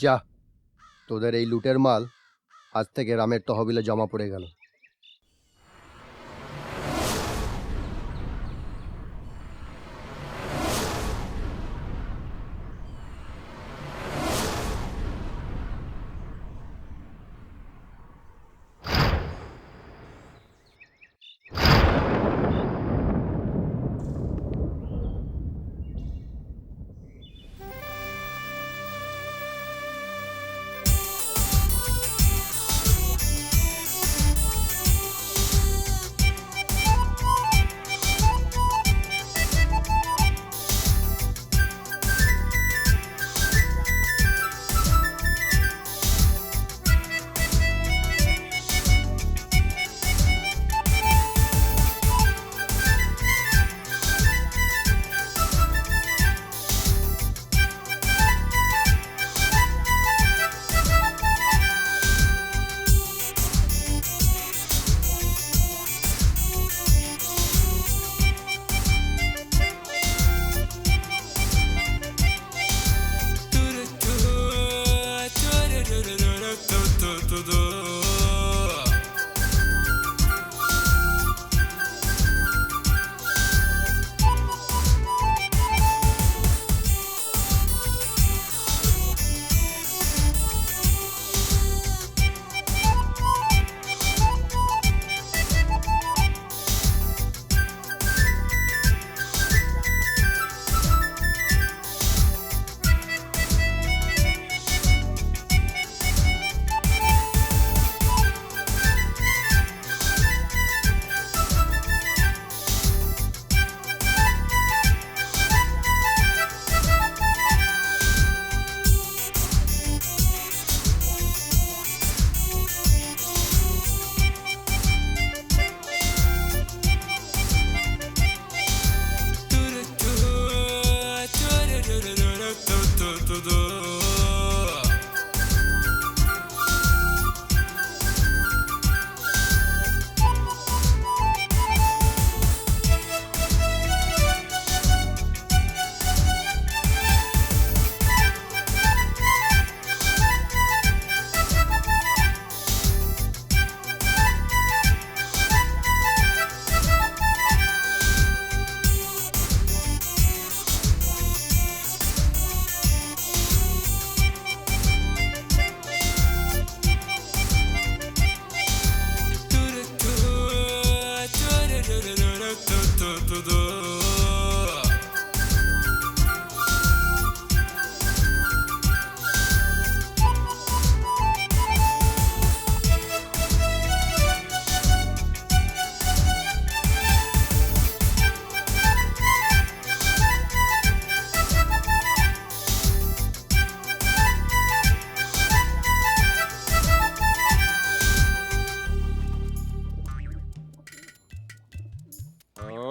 যা, তোদের এই লুটের মাল আজ থেকে রামের তহবিলে জমা পড়ে গেল।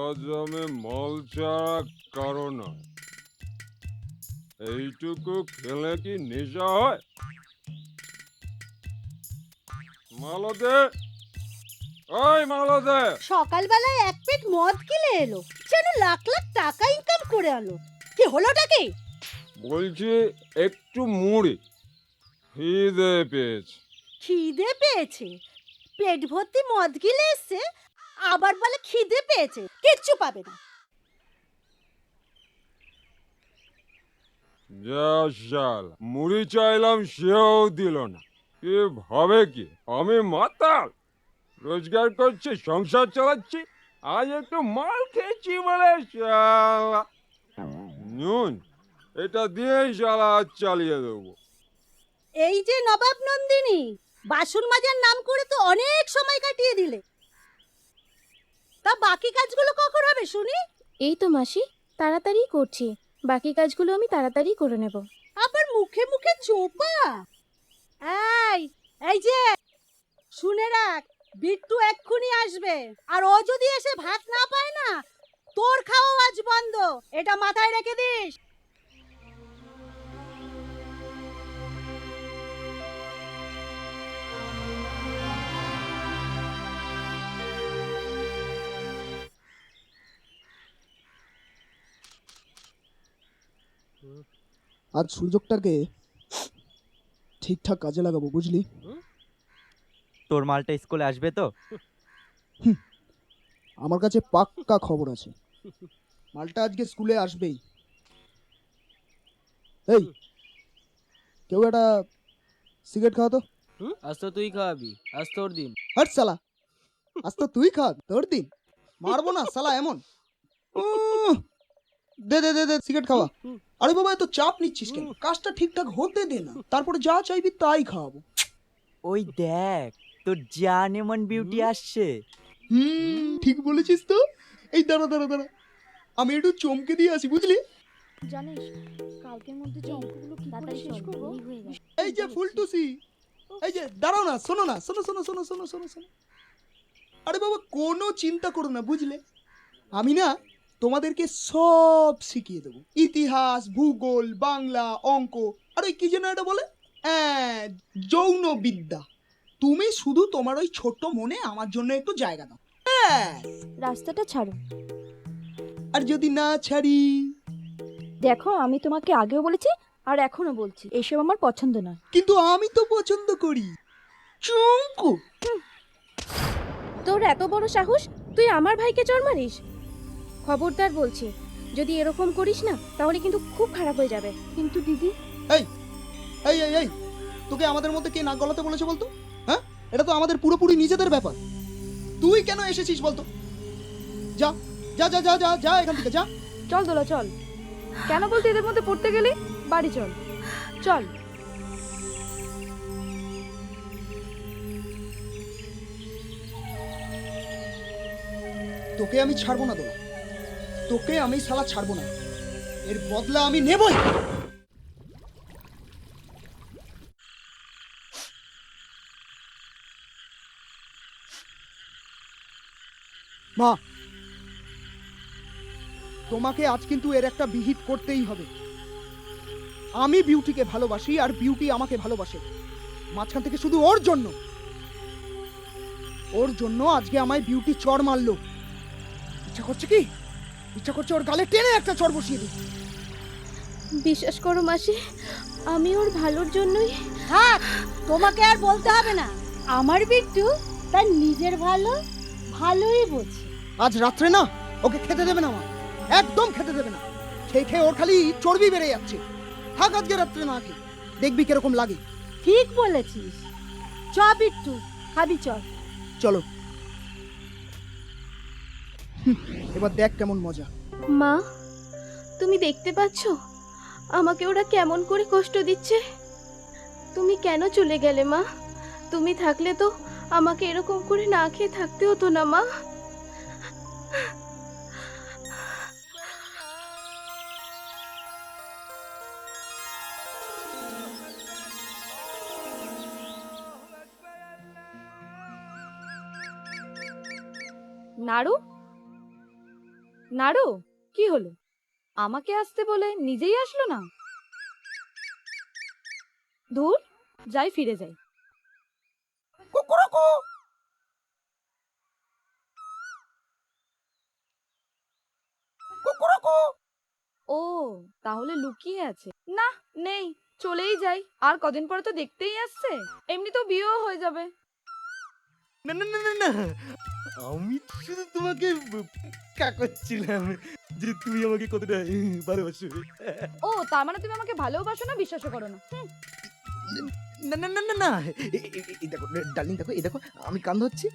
আজ আমি মাল ছাড়া কারো নয়। এইটুকু খেলে কি নেশা হয়? মালদে, ওই মালদে, সকালবেলায় এক পেট মদ কিনে এলো, যেন লাখ লাখ টাকা ইনকাম করে আলো। কি হলোটা কি? বলছি একটু মুড়ি, খিদে পেয়েছে। খিদে পেয়েছে? পেট ভর্তি মদ গিলে এসছে, আবার বলে খিদে পেয়েছে। কিচ্ছু পাবে না। যা শাল, মুড়ি চাইলাম সেও দিল না। কি ভাবে কি আমি মাতাল? রোজগার করছি, সংসার চালাচ্ছি, আজ একটু মাল খেয়েছি বলে শালা। নুন এটা দিয়েই শালা আজ চালিয়ে দেবো। এই যে নবাব নন্দিনী, বাসন মাজার নাম করে তো অনেক সময় কাটিয়ে দিলে। তা বাকি কাজগুলো কখন হবে শুনি? এই তো মাসি, তাড়াতাড়ি করছি। বাকি কাজগুলো আমি তাড়াতাড়ি করে নেব। আবার মুখে মুখে চোপা। এই এই যে শুনে রাখ, বিট্টু এক্ষুনি আসবে, আর ও যদি এসে ভাত না পায় না, তোর খাওয়া আজ বন্ধ। এটা মাথায় রেখে দিস। আজ সুযোগটাকে ঠিকঠাক কাজে লাগাবো, বুঝলি? তোর মালটা স্কুলে আসবে তো? আমার কাছে পাক্কা খবর আছে, মালটা আজকে স্কুলে আসবেই। এই, কেউ একটা সিগারেট খাওয়া তো। আজ তো তুই খাওয়াবি, আজ তোর দিন। হাট শালা, আজ তো তুই খা, তোর দিন। মারবো না শালা এমন। উহ, দে দে দে দে সিগারেট খাওয়া। আরে বাবা, এত চাপ নিচ্ছিস কেন? কাজটা ঠিকঠাক হতে দে না, তারপরে যা চাইবি তাই খাওয়াবো। ওই দেখ, তোর জান এমন বিউটি আসছে। ঠিক বলেছিস তো। এই দাঁড়া দাঁড়া দাঁড়া, আমি একটু চমকে দিয়ে আসি, বুঝলি? জানিস কালকের মধ্যে যে অঙ্কগুলো কি করে শেষ করবো? এই যে ফুলটুসি, এই যে দাঁড়াও না, শোনো না, শোনো শোনো শোনো শোনো শোনো শোনো। আরে বাবা, কোনো চিন্তা করো না, বুঝলে? আমি না তোমাদেরকে সব শিখিয়ে দেবো, ইতিহাস, ভূগোল, বাংলা, অঙ্ক, আর ওই কি যেন এটা বলে, যৌন বিদ্যা। তুমি শুধু তোমার ওই ছোট্ট মনে আমার জন্য একটু জায়গা দাও। রাস্তাটা ছাড়ো। আর যদি না ছাড়ি? দেখো, আমি তোমাকে আগেও বলেছি আর এখনো বলছি, এসব আমার পছন্দ না। কিন্তু আমি তো পছন্দ করি। চুমকু, তোর এত বড় সাহস, তুই আমার ভাইকে চড় মারিস? খবরদার বলছি, যদি এরকম করিস না তাহলে কিন্তু খুব খারাপ হয়ে যাবে। কিন্তু দিদি। এই এই এই এই, তোকে আমাদের মধ্যে কে নাক গলাতে বলেছে বলতো? হ্যাঁ, এটা তো আমাদের পুরোপুরি নিজেদের ব্যাপার। তুই কেন এসেছিস বলতো? যা যা যা যা যা যা এখান থেকে যা। চল দোলা চল। কেন বলতে এদের মধ্যে পড়তে গেলি? বাড়ি চল, চল। তোকে আমি ছাড়বো না দোলা, তোকে আমি শালা ছাড়বো না, এর বদলা আমি নেবই। মা, তোমাকে আজ কিন্তু এর একটা বিহিত করতেই হবে। আমি বিউটিকে ভালোবাসি আর বিউটি আমাকে ভালোবাসে, মাঝখান থেকে শুধু ওর জন্য, ওর জন্য আজকে আমায় বিউটি চড় মারলো। ইচ্ছা করছে কি? ইচ্ছা করছে ওর গালে টেনে একটা চড় বসিয়ে দিই। বিশ্বাস করো মাসি, আমি ওর ভালোর জন্যই। থাক, তোমাকে আর বলতে হবে না। আমার বিট্টু তার নিজের ভালো ভালোই বোঝে। আজ রাত্রে না ওকে খেতে দেবে না মা, একদম খেতে দেবে না। খেয়ে খেয়ে ওর খালি চর্বি বেড়ে যাচ্ছে। থাক, আজকে রাত্রে না খেয়ে দেখবি কিরকম লাগে। ঠিক বলেছিস। চ বিট্টু, খাবি চল। চলো, এবার দেখ কেমন মজা। মা, তুমি দেখতে পাচ্ছ আমাকে ওরা কেমন করে কষ্ট দিচ্ছে? তুমি কেন চলে গেলে মা? তুমি থাকলে তো আমাকে এরকম করে না খেয়ে থাকতে হতো না মা। নাড়ু, নাড়ু, কি হলো? আমাকে আসতে বলে নিজেই আসলো না? ধুর, যাই ফিরে যাই। ও, তাহলে লুকিয়ে আছে। না, নেই, চলেই যাই। আর কদিন পরে তো দেখতেই আসছে, এমনি তো বিয়েও হয়ে যাবে। না না না না না, আমি শুধু তোমাকে কাকচ্ছিলাম যে তুমি আমাকে কতটা ভালোবাসো। ও, তার মানে তুমি আমাকে ভালোবাসো না, বিশ্বাসও করো না? না না না না না, এই দেখো ডার্লিং, দেখো এই দেখো আমি কান ধরছি,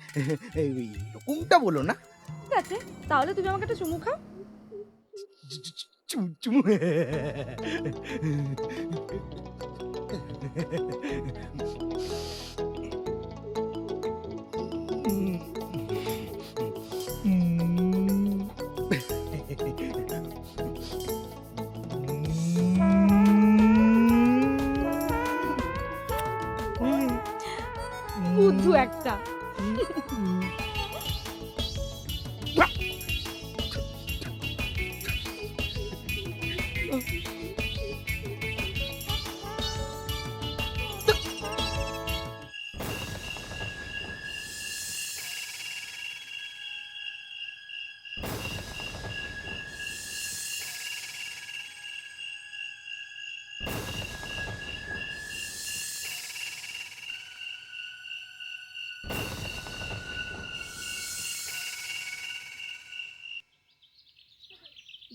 এরকমটা বলো না। ঠিক আছে, তাহলে তুমি আমাকে একটা চুমু খাও। চুমু। বুদ্ধু একটা।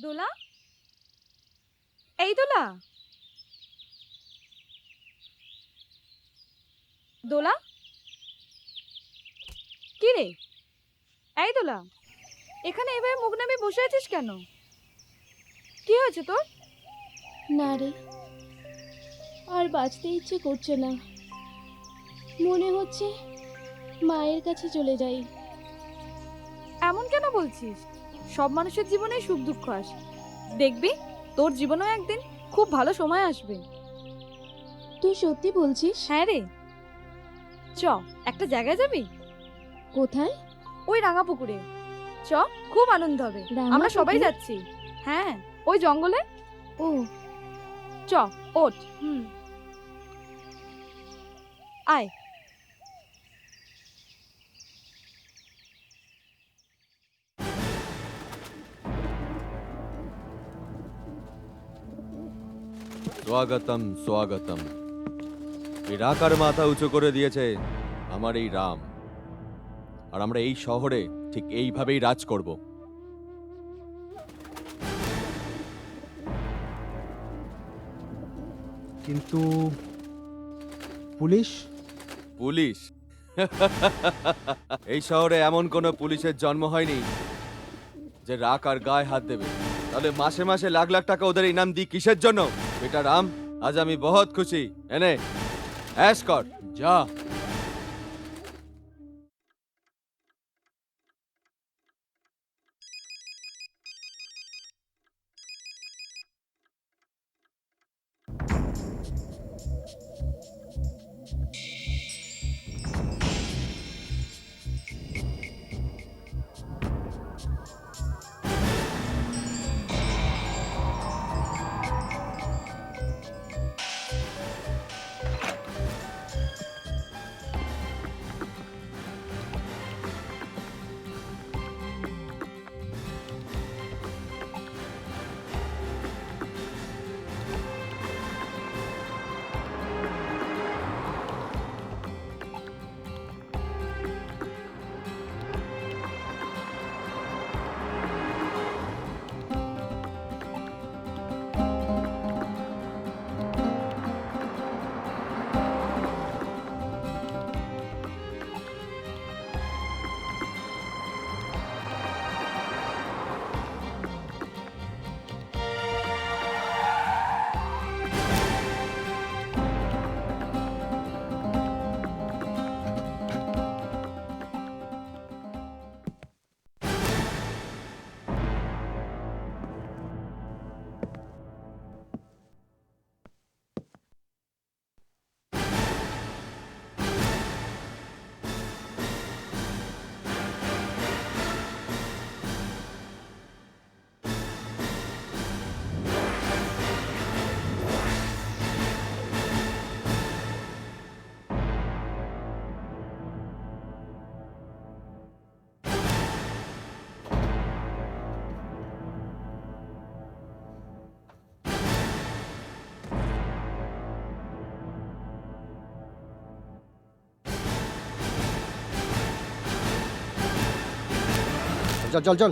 দোলা, এই দোলা, দোলা, কি রে? এই দোলা, এখানে এভাবে মুখ নামিয়ে বসে আছিস কেন? কি হয়েছে তোর? না রে, আর বাঁচতে ইচ্ছে করছে না। মনে হচ্ছে মায়ের কাছে চলে যাই। এমন কেন বলছিস? সব মানুষের জীবনেই সুখ দুঃখ আসে, দেখবি তোর জীবনেও একদিন খুব ভালো সময় আসবে। তুই সত্যি বলছিস? হ্যাঁ রে, চ একটা জায়গায় যাবি? কোথায়? ওই রাঙা পুকুরে চ, খুব আনন্দ হবে। আমরা সবাই রাঙাপুকুরে? যাচ্ছি। হ্যাঁ, ওই জঙ্গলে। ও, চ, ওঠ। আয়। স্বাগতম স্বাগতম। এই রাকার মাথা উঁচু করে দিয়েছে আমার এই রাম, আর আমরা এই শহরে ঠিক এইভাবেই রাজ করব। কিন্তু পুলিশ? পুলিশ? এই শহরে এমন কোনো পুলিশের জন্ম হয়নি যে রাকার গায়ে হাত দেবে। তাহলে মাসে মাসে লাখ লাখ টাকা ওদের ইনাম দিই কিসের জন্য? বেটা রাম, আজ আমি বহুত খুশি। এনে ऐश कर जा। চল চল চল।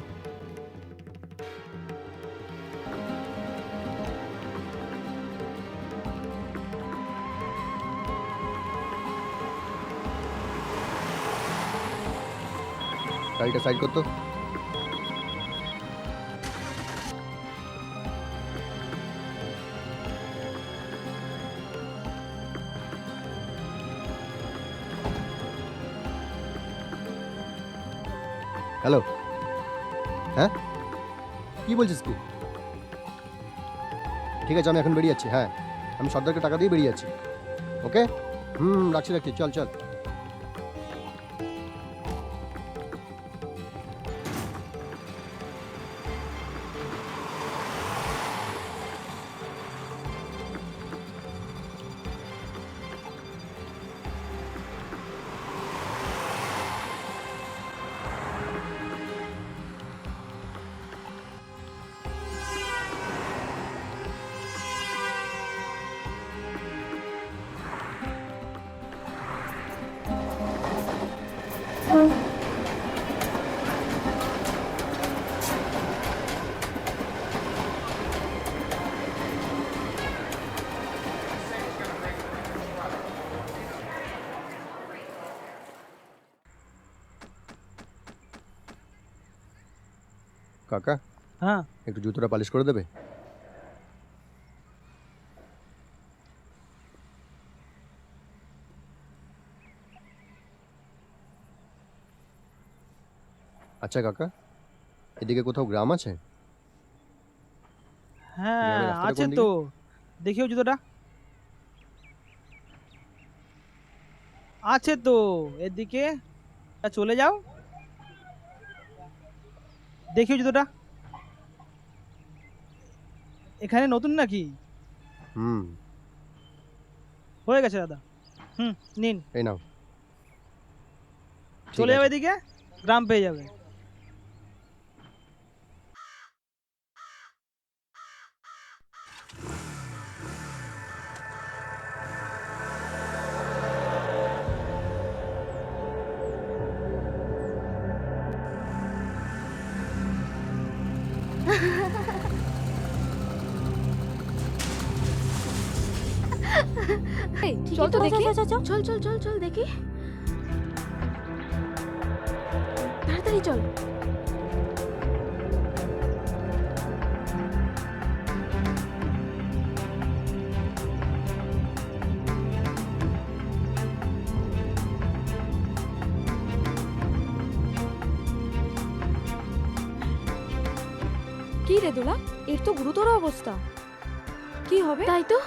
গাড়িটা সাইড করতো। হ্যালো, হ্যাঁ কি বলছিস তুই? ঠিক আছে, আমি এখন বেরিয়ে যাচ্ছি। হ্যাঁ, আমি সর্দারকে টাকা দিয়ে বেরিয়ে যাচ্ছি। ওকে, রাখছি রাখছি, চল চল। কাকা হ্যাঁ একটু জুতোটা পালিশ করে দেবে? আচ্ছা কাকা, এদিকে কোথাও গ্রাম আছে? হ্যাঁ গ্রামের রাস্তাটা আছে কোন দিকে? তো, দেখিও জুতোটা। আছে তো এদিকে, চলে যাও, দেখিও জুতোটা। এখানে নতুন নাকি? হুম, হয়ে গেছে দাদা। হুম, নিন, এই নাও। ঠিক চলে যাবে আছে। এদিকে, গ্রাম পেয়ে যাবে। এই, ঠিক চল তো দেখি। চল চল চল চল দেখি, তাড়াতাড়ি চল। কি রে দোলা, এর তো গুরুতর অবস্থা। কি হবে? তাই তো,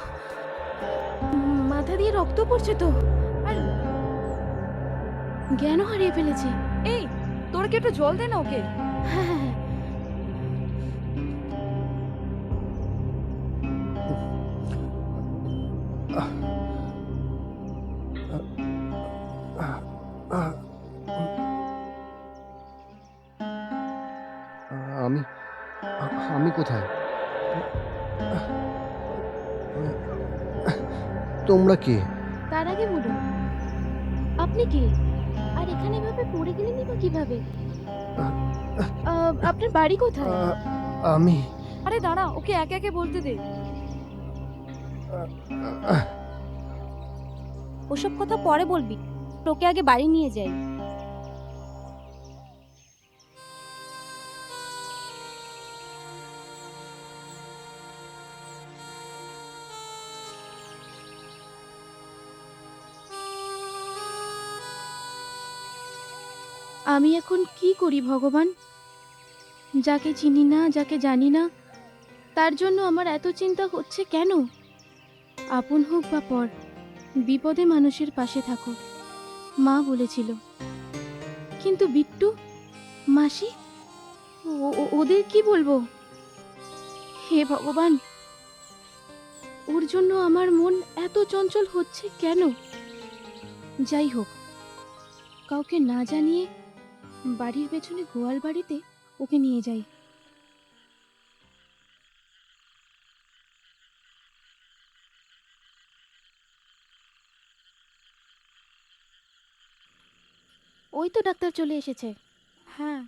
মাথা দিয়ে রক্ত পড়ছে তো, আর জ্ঞানও হারিয়ে ফেলেছে। এই, তোরা কি একটু জল দে না ওকে। হ্যাঁ হ্যাঁ হ্যাঁ। আমি আমি কোথায়? তোমরা কে? তার আগে বলুন, আপনি কে? আর এখানে এভাবে পড়ে গেলেনই বা কিভাবে? আপনার বাড়ি কোথায়? আমি আরে দাঁড়া, ওকে একে একে বলতে দে। ওসব কথা পরে বলবি, তোকে আগে বাড়ি নিয়ে যাই। আমি এখন কি করি ভগবান? যাকে চিনি না, যাকে জানি না, তার জন্য আমার এত চিন্তা হচ্ছে কেন? আপন হোক বা পর, বিপদে মানুষের পাশে থাকো, মা বলেছিল। কিন্তু বিট্টু, মাসি, ওদের কি বলবো? হে ভগবান, ওর জন্য আমার মন এত চঞ্চল হচ্ছে কেন? যাই হোক, কাউকে না জানিয়ে বাড়ির পেছনে গোয়াল বাড়িতে ওকে নিয়ে যাই। ওই তো ডাক্তার চলে এসেছে। হ্যাঁ,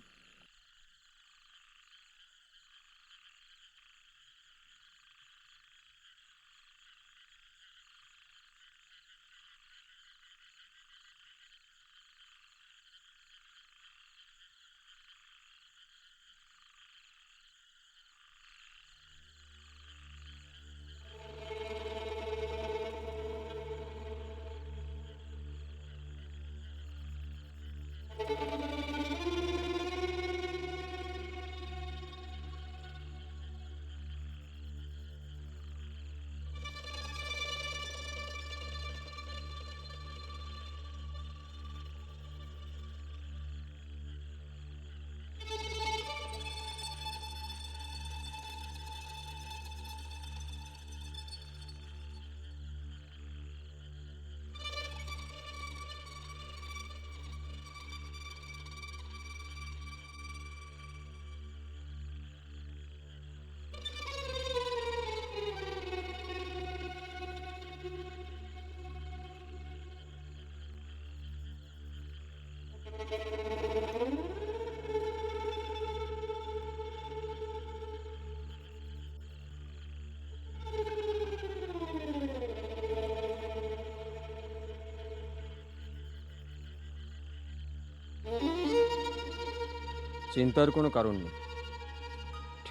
চিন্তার কোনো কারণ নেই।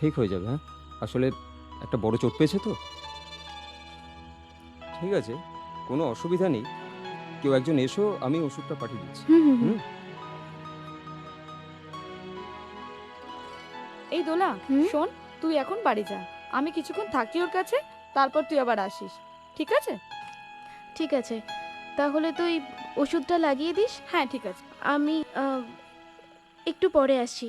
ঠিক হয়ে যাবে। হ্যাঁ, আসলে একটা বড় চোট পেয়েছে তো। ঠিক আছে, কোনো অসুবিধা নেই। কেউ একজন এসো, আমি ওষুধটা পাঠিয়ে দিচ্ছি। হুম। এই দোলা, হুম? শোন, তুই এখন বাড়ি যা। আমি কিছুক্ষণ থাকি ওর কাছে, তারপর তুই আবার আসিস, ঠিক আছে? ঠিক আছে, তাহলে তুই ওষুধটা লাগিয়ে দিস। হ্যাঁ, ঠিক আছে। আমি একটু পরে আসছি।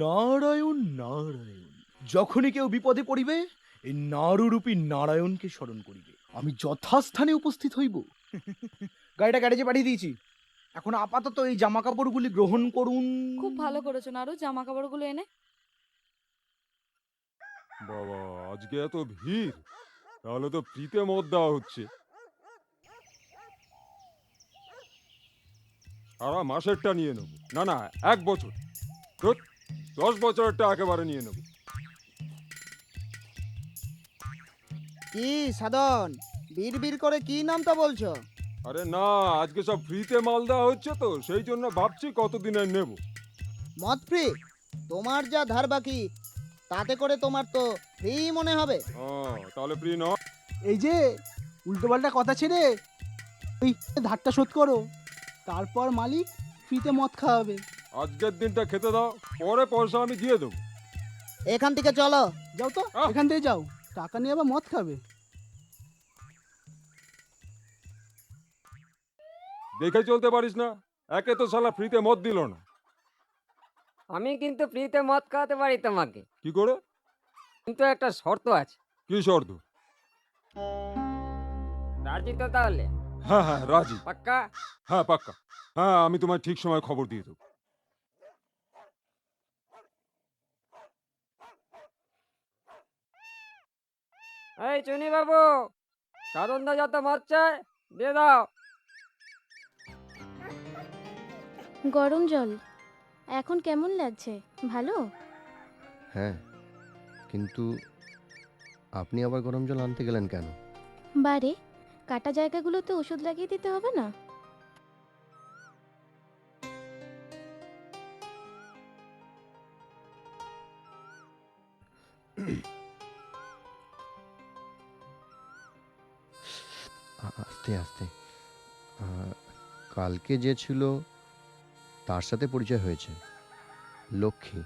নারায়ণ নারায়ণ, যখনই কেউ বিপদে পড়িবে এই নারুরূপী নারায়ণকে স্মরণ করিবে, আমি যথাস্থানে উপস্থিত হইব। গাড়িটা গ্যারেজে পাঠিয়ে দিয়েছি, এখন আপাতত এই জামা কাপড়গুলি গ্রহণ করুন। খুব ভালো করেছো নারু, জামা কাপড়গুলো এনে। বাবা, আজকে এত ভিড়, তাহলে তো ফ্রিতে মদ দেওয়া হচ্ছে। সারা মাসেরটা নিয়ে নেবো, না না 1 বছর, ধুৎ, 10 বছরেরটা একেবারে নিয়ে নেবো। কি সাধন, বিড় করে কি নামটা বলছো? আরে না, আজকে সব ফ্রিতে মাল দেওয়া হচ্ছে তো, সেই জন্য ভাবছি কতদিনের নেব। মদ ফ্রি? তোমার যা ধার বাকি তাতে করে তোমার তো ফ্রি মনে হবে। তাহলে ফ্রি ন। এই যে উল্টোপাল্টা কথা ছেড়ে ওই ধারটা শোধ করো, তারপর মালিক ফ্রিতে মদ খাওয়াবে। আজকের দিনটা খেতে দাও, পরে পয়সা আমি দিয়ে দেবো। এখান থেকে চলো। যাও তো, আহ! এখান থেকে যাও, টাকা নিয়ে আবার মদ খাবে। দেখে চলতে পারিস না, একে তো শালা ফ্রিতে মদ দিল না। আমি কিন্তু ফ্রিতে মদ খাওয়াতে পারি তোমাকে, কি করে? কিন্তু একটা শর্ত আছে। কি শর্ত? রাজি তো তাহলে? হ্যাঁ হ্যাঁ রাজি। পাক্কা? হ্যাঁ পাক্কা। হ্যাঁ, আমি তোমায় ঠিক সময় খবর দিয়ে দেবো। এই চুনি বাবু, সাধনদা যত মদ চায় দিয়ে দাও। গরম জল এখন কেমন লাগছে? ভালো? হ্যাঁ, কিন্তু আপনি আবার গরম জল আনতে গেলেন কেন? বারে কাটা জায়গাগুলোতে ওষুধ লাগিয়ে দিতে হবে না? আস্তে আস্তে। কালকে যে ছিল তার সাথে পরিচয় হয়েছে, লক্ষ্মী।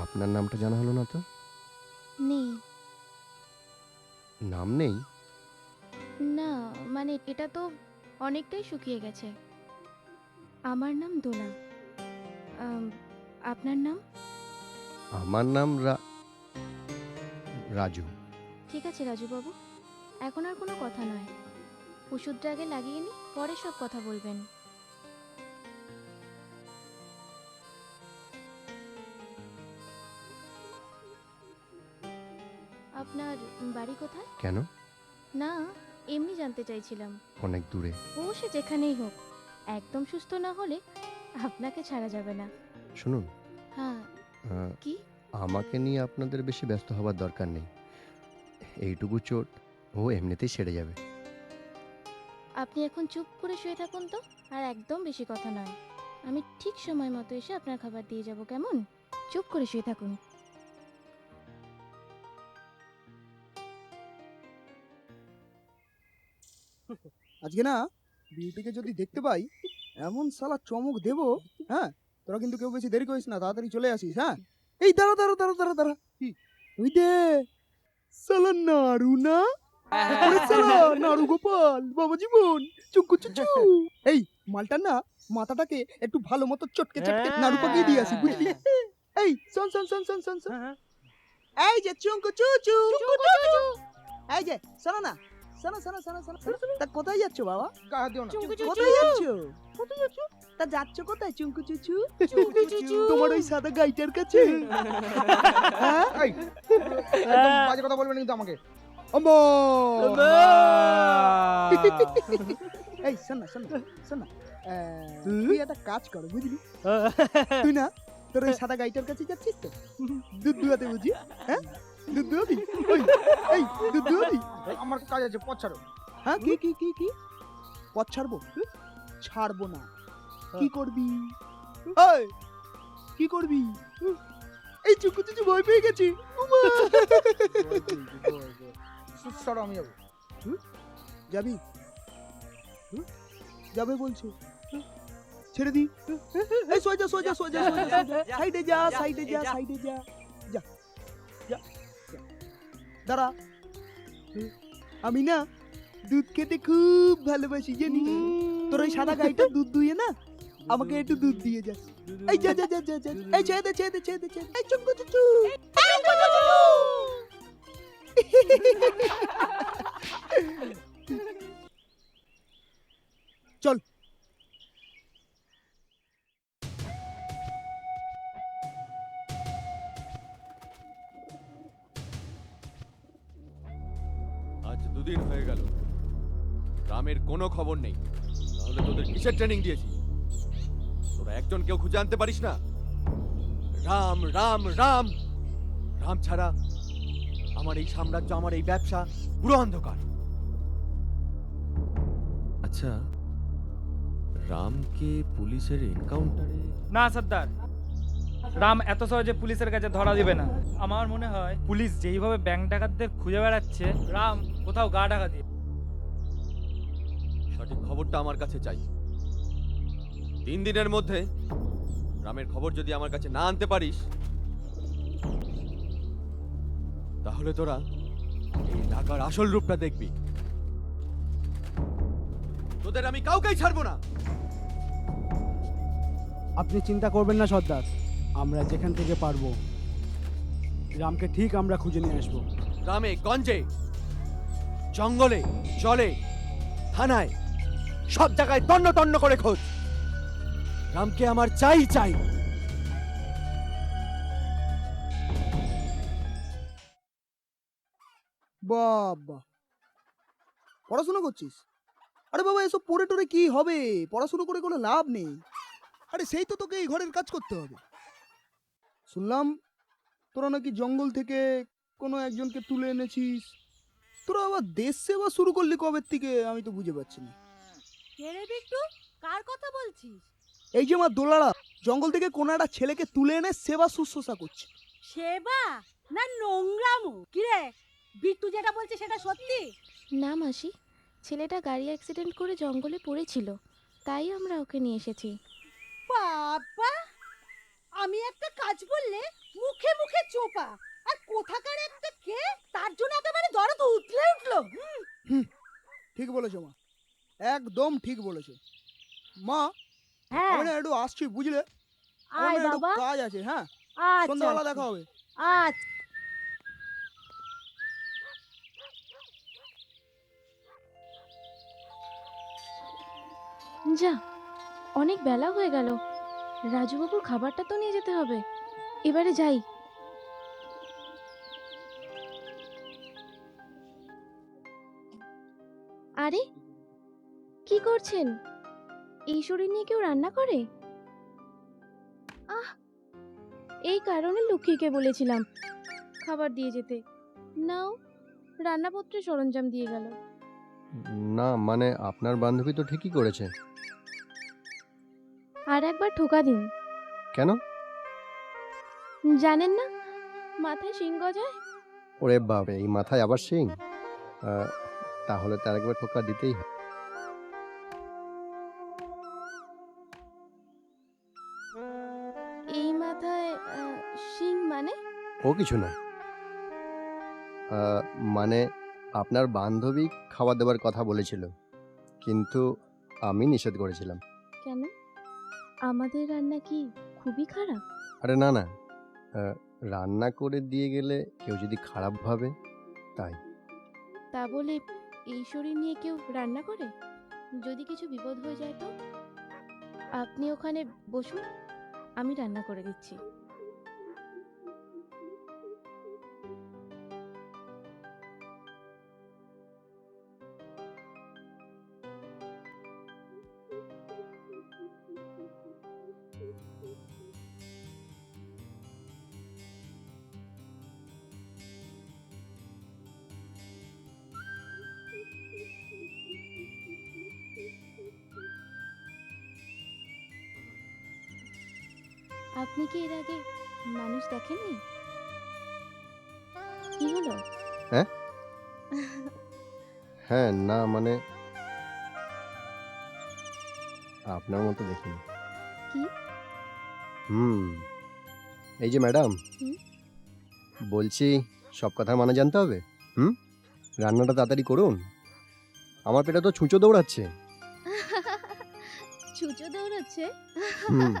আপনার নামটা জানা হলো না তো? নেই। নাম নেই? না, মানে এটা তো অনেকটাই শুকিয়ে গেছে। আমার নাম দোলা। আপনার নাম? আমার নাম রাজু। ঠিক আছে রাজু বাবু, এখন আর কোনো কথা নয়। ওষুধটা আগে লাগিয়ে নি, পরে সব কথা বলবেন। আপনার বাড়ি কোথায়? কেন? না, এমনি জানতে চাইছিলাম। অনেক দূরে। ও সে যেখানেই হোক, একদম সুস্থ না হলে আপনাকে ছাড়া যাবে না। শুনুন, হ্যাঁ, কি? আমাকে নিয়ে আপনাদের বেশি ব্যস্ত হবার দরকার নেই। এইটুকু চোট ও এমনিতেই সেরে যাবে। আপনি এখন চুপ করে শুয়ে থাকুন তো, আর একদম বেশি কথা নয়। আমি ঠিক সময় মতো এসে আপনার খাবার দিয়ে যাব, কেমন? চুপ করে শুয়ে থাকুন। আজকে না বিউটিকে যদি দেখতে পাই, এমন শালা চমক দেবো। হ্যাঁ, তোরা কিন্তু কেউ বেশি দেরি করিস না, তাড়াতাড়ি চলে আসিস। হ্যাঁ, এই দাঁড়া দাঁড়া দাঁড়া দাঁড়া দাঁড়া, ওই দে শালা নাড়ু না, ওরে শালা নাড়ু গোপাল বাবা জীবন চুকু চুচু। এই মালটা না মাথাটাকে একটু ভালো মতো চটকে চটকে নাড়ু পাকিয়ে দিয়ে আসি, বুঝলি? এই শোন শোন শোন শোন শোন শোন, এই যে চুঙ্কু চুচু, এই যে শোনো না, শোনো শোনো শোনো শোনো, তা কোথায় যাচ্ছ বাবা? কোথায় যাচ্ছ? তা যাচ্ছ কোথায় চুঙ্কু চুচু? তোমার ওই সাদা গাইটার কাছে? বাজে কথা বলবেন কিন্তু আমাকে। এই শোন না শোন না শোন না, তুই একটা কাজ কর, বুঝলি? তুই না তোর ওই সাদা গাইটার কাছে যাচ্ছিস তো, দুধ দুয়াতে বুঝি? হ্যাঁ, দুধ দুয়াবি? এই দুধ দুয়াবি? আমার কাজ আছে, পথ ছাড়ো। হ্যাঁ কি কি কি কি পথ ছাড়বো? ছাড়বো না। কি করবি? এই কি করবি? এই চুকু চুচু ভয় পেয়ে গেছি। উমা! সরো, আমি যাবো। যাবি? যাবে বলছে। ছেড়ে দি। এই সোজা সোজা সোজা সোজা সাইডে যা সাইডে যা সাইডে যা যা যা দাঁড়া। আমি না দুধ খেতে খুব ভালোবাসি জানি। তোর ওই সাদা গাইটা দুধ দুইয়ে না আমাকে একটু দুধ দিয়ে যাস। এই যা যা যা যা যা এই ছেড়ে দে ছেড়ে দে ছেড়ে দে ছেড়ে দে। এই চুকু চুচু চল। আজ 2 দিন হয়ে গেল রামের কোনো খবর নেই। তাহলে তোদের কিসের ট্রেনিং দিয়েছি? তোরা একজন কেউ খুঁজে আনতে পারিস না? রাম রাম রাম রাম ছাড়া আমার এই সাম্রাজ্য, আমার এই ব্যবসা পুরো অন্ধকার। আচ্ছা, রামকে পুলিশের এনকাউন্টারে? না সর্দার, রাম এত সহজে পুলিশের কাছে ধরা দিবে না। আমার মনে হয় পুলিশ যেইভাবে ব্যাংক ডাকাতদের খুঁজে বেড়াচ্ছে, রাম কোথাও গা ঢাকা দিয়ে। সঠিক খবরটা আমার কাছে চাই। 3 দিনের মধ্যে রামের খবর যদি আমার কাছে না আনতে পারিস, তাহলে তোরা এই ঢাকার আসল রূপটা দেখবি। তোদের আমি কাউকেই ছাড়বো না। আপনি চিন্তা করবেন না সর্দার, আমরা যেখান থেকে পারবো রামকে ঠিক আমরা খুঁজে নিয়ে আসবো। গ্রামে গঞ্জে, জঙ্গলে, জলে, থানায়, সব জায়গায় তন্ন তন্ন করে খোঁজ। রামকে আমার চাই চাই। বাবা পড়াশোনা করছিস? আরে বাবা এসব পড়ে টরে কি হবে? পড়াশোনা করে কোনো লাভ নেই। আরে সেই তো তোকে এই ঘরের কাজ করতে হবে। শুনলাম তোরা নাকি জঙ্গল থেকে কোনো একজনকে তুলে এনেছিস। তোরা আবার দেশ সেবা শুরু করলি কবে থেকে আমি তো বুঝে পাচ্ছি না। কে রে বিট্টু, কার কথা বলছিস? এই যে আমার দোলারা জঙ্গল থেকে কোনো একটা ছেলেকে তুলে এনে সেবা শুশ্রূষা করছে। সেবা না নোংরামো? কি রে বিট্টু যেটা বলছে সেটা সত্যি? না মাসি, ছেলেটা গাড়ি অ্যাক্সিডেন্ট করে জঙ্গলে পড়েছিল, তাই আমরা ওকে নিয়ে এসেছি। বাবা, আমি একটা কাজ বললে মুখে মুখে চোপা, আর কোথাকার একটা কে তার জন্য একেবারে দরদ উঠলে উঠলো। ঠিক বলেছো মা, একদম ঠিক বলেছো মা। হ্যাঁ আমি না একটু আসছি বুঝলে, আমার আয় না একটু বাবা। কাজ আছে। হ্যাঁ আচ্ছা সন্ধ্যাবেলা দেখা হবে। আচ্ছা। যা, অনেক বেলা হয়ে গেল। রাজুবাবুর খাবারটা তো নিয়ে যেতে হবে। এবারে যাই। আরে কি করছেন? এই শরীর নিয়ে কেউ রান্না করে? এই কারণে লক্ষ্মীকে বলেছিলাম খাবার দিয়ে যেতে। নাও, রান্নাপত্রের সরঞ্জাম দিয়ে গেল। না মানে আপনার বান্ধবী তো ঠিকই করেছে। আর একবার ঠোকা দিন। কেন? জানেন না, মাথায় শিং গজায়। ওরে বাবা, এই মাথায় আবার শিং? তাহলে তার একবার ঠোকা দিতেই হয়। এই মাথায় শিং মানে? ও কিছু না, মানে আপনার বান্ধবী খাবার দাবার কথা বলেছিল, কিন্তু আমি নিষেধ করেছিলাম। কেন? আমাদের রান্না কি খুবই খারাপ? আরে না না, রান্না করে দিয়ে গেলে কেউ যদি খারাপ ভাবে তাই। তা বলে এই শরীর নিয়ে কেউ রান্না করে? যদি কিছু বিপদ হয়ে যায় তো? আপনি ওখানে বসুন, আমি রান্না করে দিচ্ছি। আপনি কি এর আগে মানুষ দেখেননি? কি হলো? হ্যাঁ, না মানে আপনার মতো দেখিনি। কি? এই যে ম্যাডাম, হুম? বলছি সব কথা মানে জানতে হবে? রান্নাটা তাড়াতাড়ি করুন, আমার পেটে তো ছুঁচো দৌড়াচ্ছে। ছুঁচো দৌড়াচ্ছে? হুম।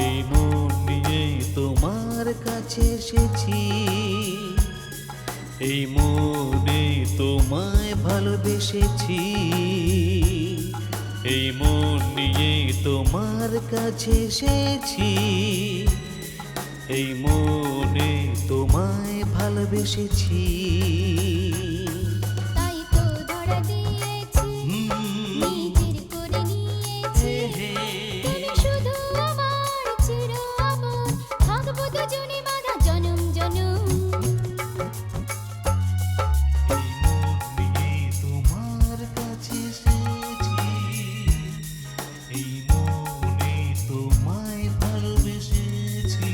এই মন নিয়ে তোমার কাছে এসেছি, এই মনে তোমায় ভালোবেসেছি, এই মন নিয়ে তোমার কাছে এসেছি, এই মনে তোমায় ভালোবেসেছি। তাই তো ধরা দিয়েছি, নিজের করে নিয়েছি। তুমি শুধু আমার চির আপন, থাকবো দুজনে বাঁধা জনম জনম। এই মন নিয়ে তোমার কাছে এসেছি, এই মনে তোমায় ভালোবেসেছি।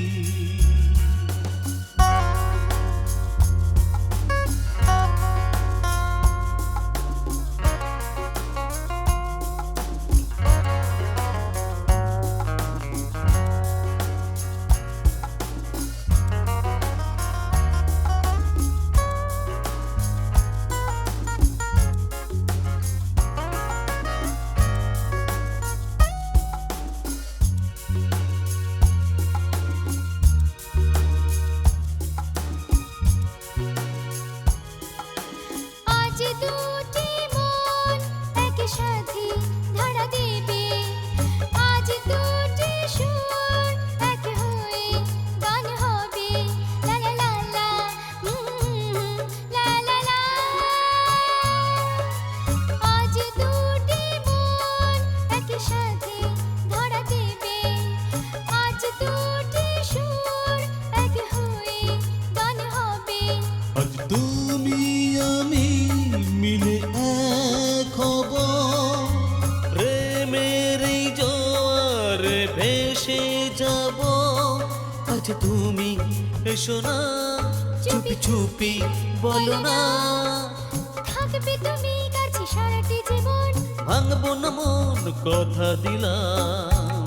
আজ দুটি মন একসাথে ধরা দেবে, আজ দুটি সুর এক হয়ে গান হবে। লা লা লা লা, লা লা লা। আজ দুটি মন একসাথে ধরা দেবে, আজ দুটি সুর এক হয়ে গান হবে। আজ তুমি আমি মিলে এক হব, প্রেমের এই জোয়ারে ভেসে যাব। আজ তুমি এসো না, চুপি চুপি বলো না, থাকবে তুমি কাছে সারাটি জীবন। ভাঙবো না মন কথা দিলাম।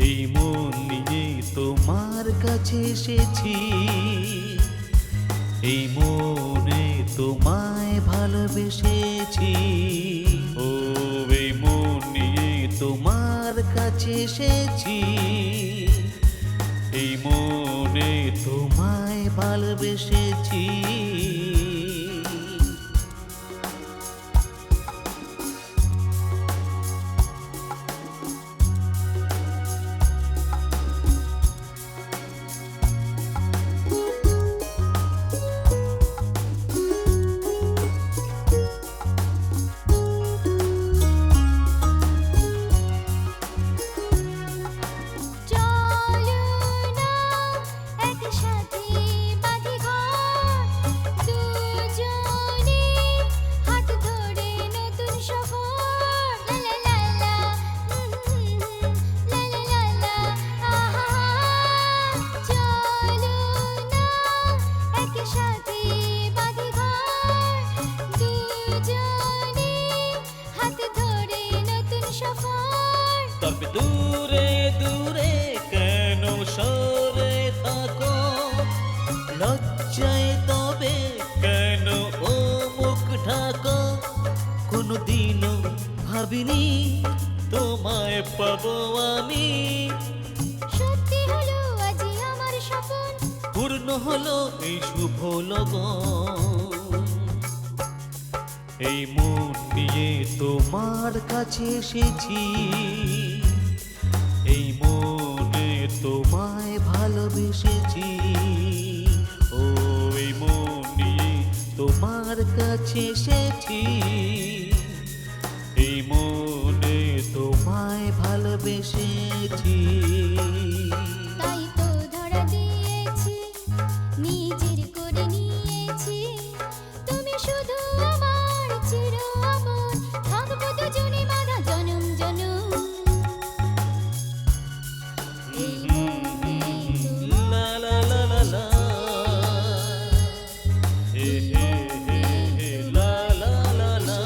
এই মন নিয়ে তোমার কাছে এসেছি, এই মনে তোমায় ভালোবেসেছি। ও এই মন নিয়ে তোমার কাছে এসেছি, এই মনে তোমায় ভালোবেসেছি। চলো না একসাথে বাঁধি ঘর, দুজনে হাত ধরে নতুন সফর। লা লা লা লা, লা লা লা লা, আহা। চলো না একসাথে বাঁধি ঘর, দুজনে হাত ধরে নতুন সফর। তবে দূরে দূরে কেন সরে থাকো, লজ্জায় তবে কেন ও মুখ ঢাকো। কোনোদিনও ভাবিনি তোমায় পাবো আমি, সত্যি হলো আজ আমার স্বপ্ন, পূর্ণ হলো এই শুভ লগন। এই মন নিয়ে তোমার কাছে এসেছি, এই মনে তোমায় ভালোবেসেছি। কাছে এসেছি এই মনে তোমায় ভালোবেসেছি তাই তো ধরা দিয়েছি নিজের করে নিয়েছি তুমি শুধু আমার চির আপন থাকবো দুজনে বাঁধা জনম জনম এই মনে লা লা লা লা লা হে হে হে হে লা লা লা লা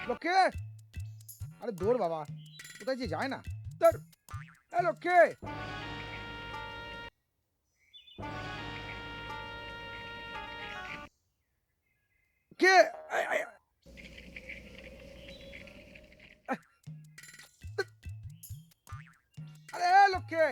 লক্ষ্যে, আরে দৌড় বাবা, কোথায় যে যায় না। দৌড়, এ লক্ষ্যে। কে? আরে লক্ষ্যে।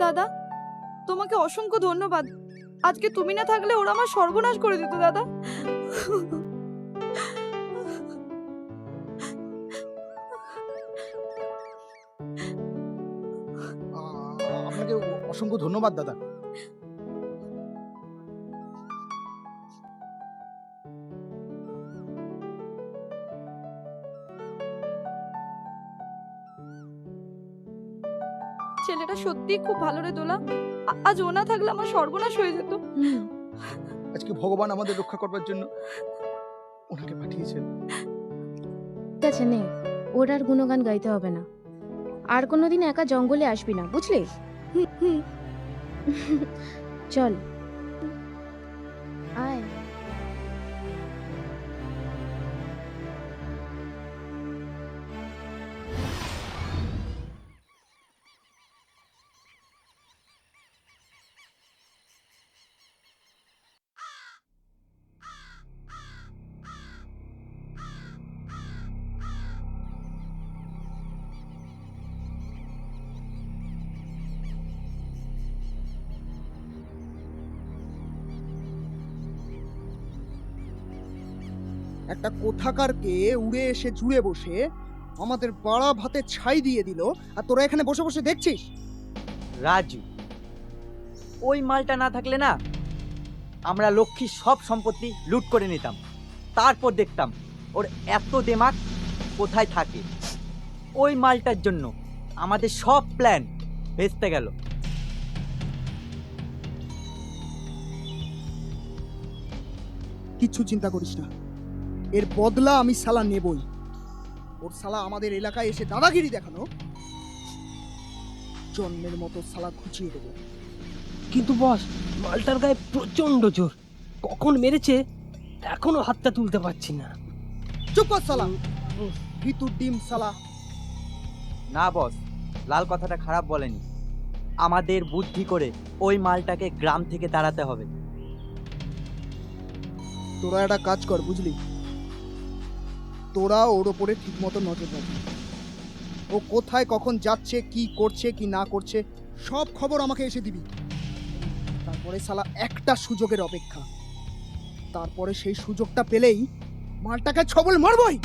দাদা, তোমাকে অসংখ্য ধন্যবাদ। আজকে তুমি না থাকলে ওরা আমার সর্বনাশ করে দিত দাদা। আপনাকে অসংখ্য ধন্যবাদ দাদা। ছেলেটা সত্যি খুব ভালো রে দোলা। আজ ও না থাকলে আমার সর্বনাশ হয়ে যেত। আজকে ভগবান আমাদের রক্ষা করবার জন্য ওনাকে পাঠিয়েছেন। ঠিক আছে নে, ওর আর গুণগান গাইতে হবে না। আর কোনোদিন একা জঙ্গলে আসবি না, বুঝলি? চল আয়। একটা কোথাকারকে উড়ে এসে জুড়ে বসে আমাদের পাড়া ভাতে ছাই দিয়ে দিল, আর তোরা এখানে বসে বসে দেখছিস। রাজু, ওই মালটা না থাকলে না আমরা লক্ষ্মীর সব সম্পত্তি লুট করে নিতাম। তারপর দেখতাম ওর এত দিমাগ কোথায় থাকে। ওই মালটার জন্য আমাদের সব প্ল্যান ভেস্তে গেল। কিচ্ছু চিন্তা করিস না, এর বদলা আমি শালা নেবই। ওর শালা আমাদের এলাকায় এসে দাদাগিরি দেখানো জন্মের মতো শালা খুঁচিয়ে দেবো। কিন্তু বস, মালটার গায়ে প্রচন্ড জোর। কখন মেরেছে এখনো হাতটা তুলতে পারছি না। চুপ কর শালা, ভিতুর ডিম শালা। না বস, লাল কথাটা খারাপ বলেনি। আমাদের বুদ্ধি করে ওই মালটাকে গ্রাম থেকে তাড়াতে হবে। তোরা একটা কাজ কর, বুঝলি? তোরা ওর ওপরে ঠিক মতো নজর রাখবি। ও কোথায় কখন যাচ্ছে, কি করছে কি না করছে, সব খবর আমাকে এসে দিবি। তারপরে শালা একটা সুযোগের অপেক্ষা। তারপরে সেই সুযোগটা পেলেই মালটাকে ছবল মারবই।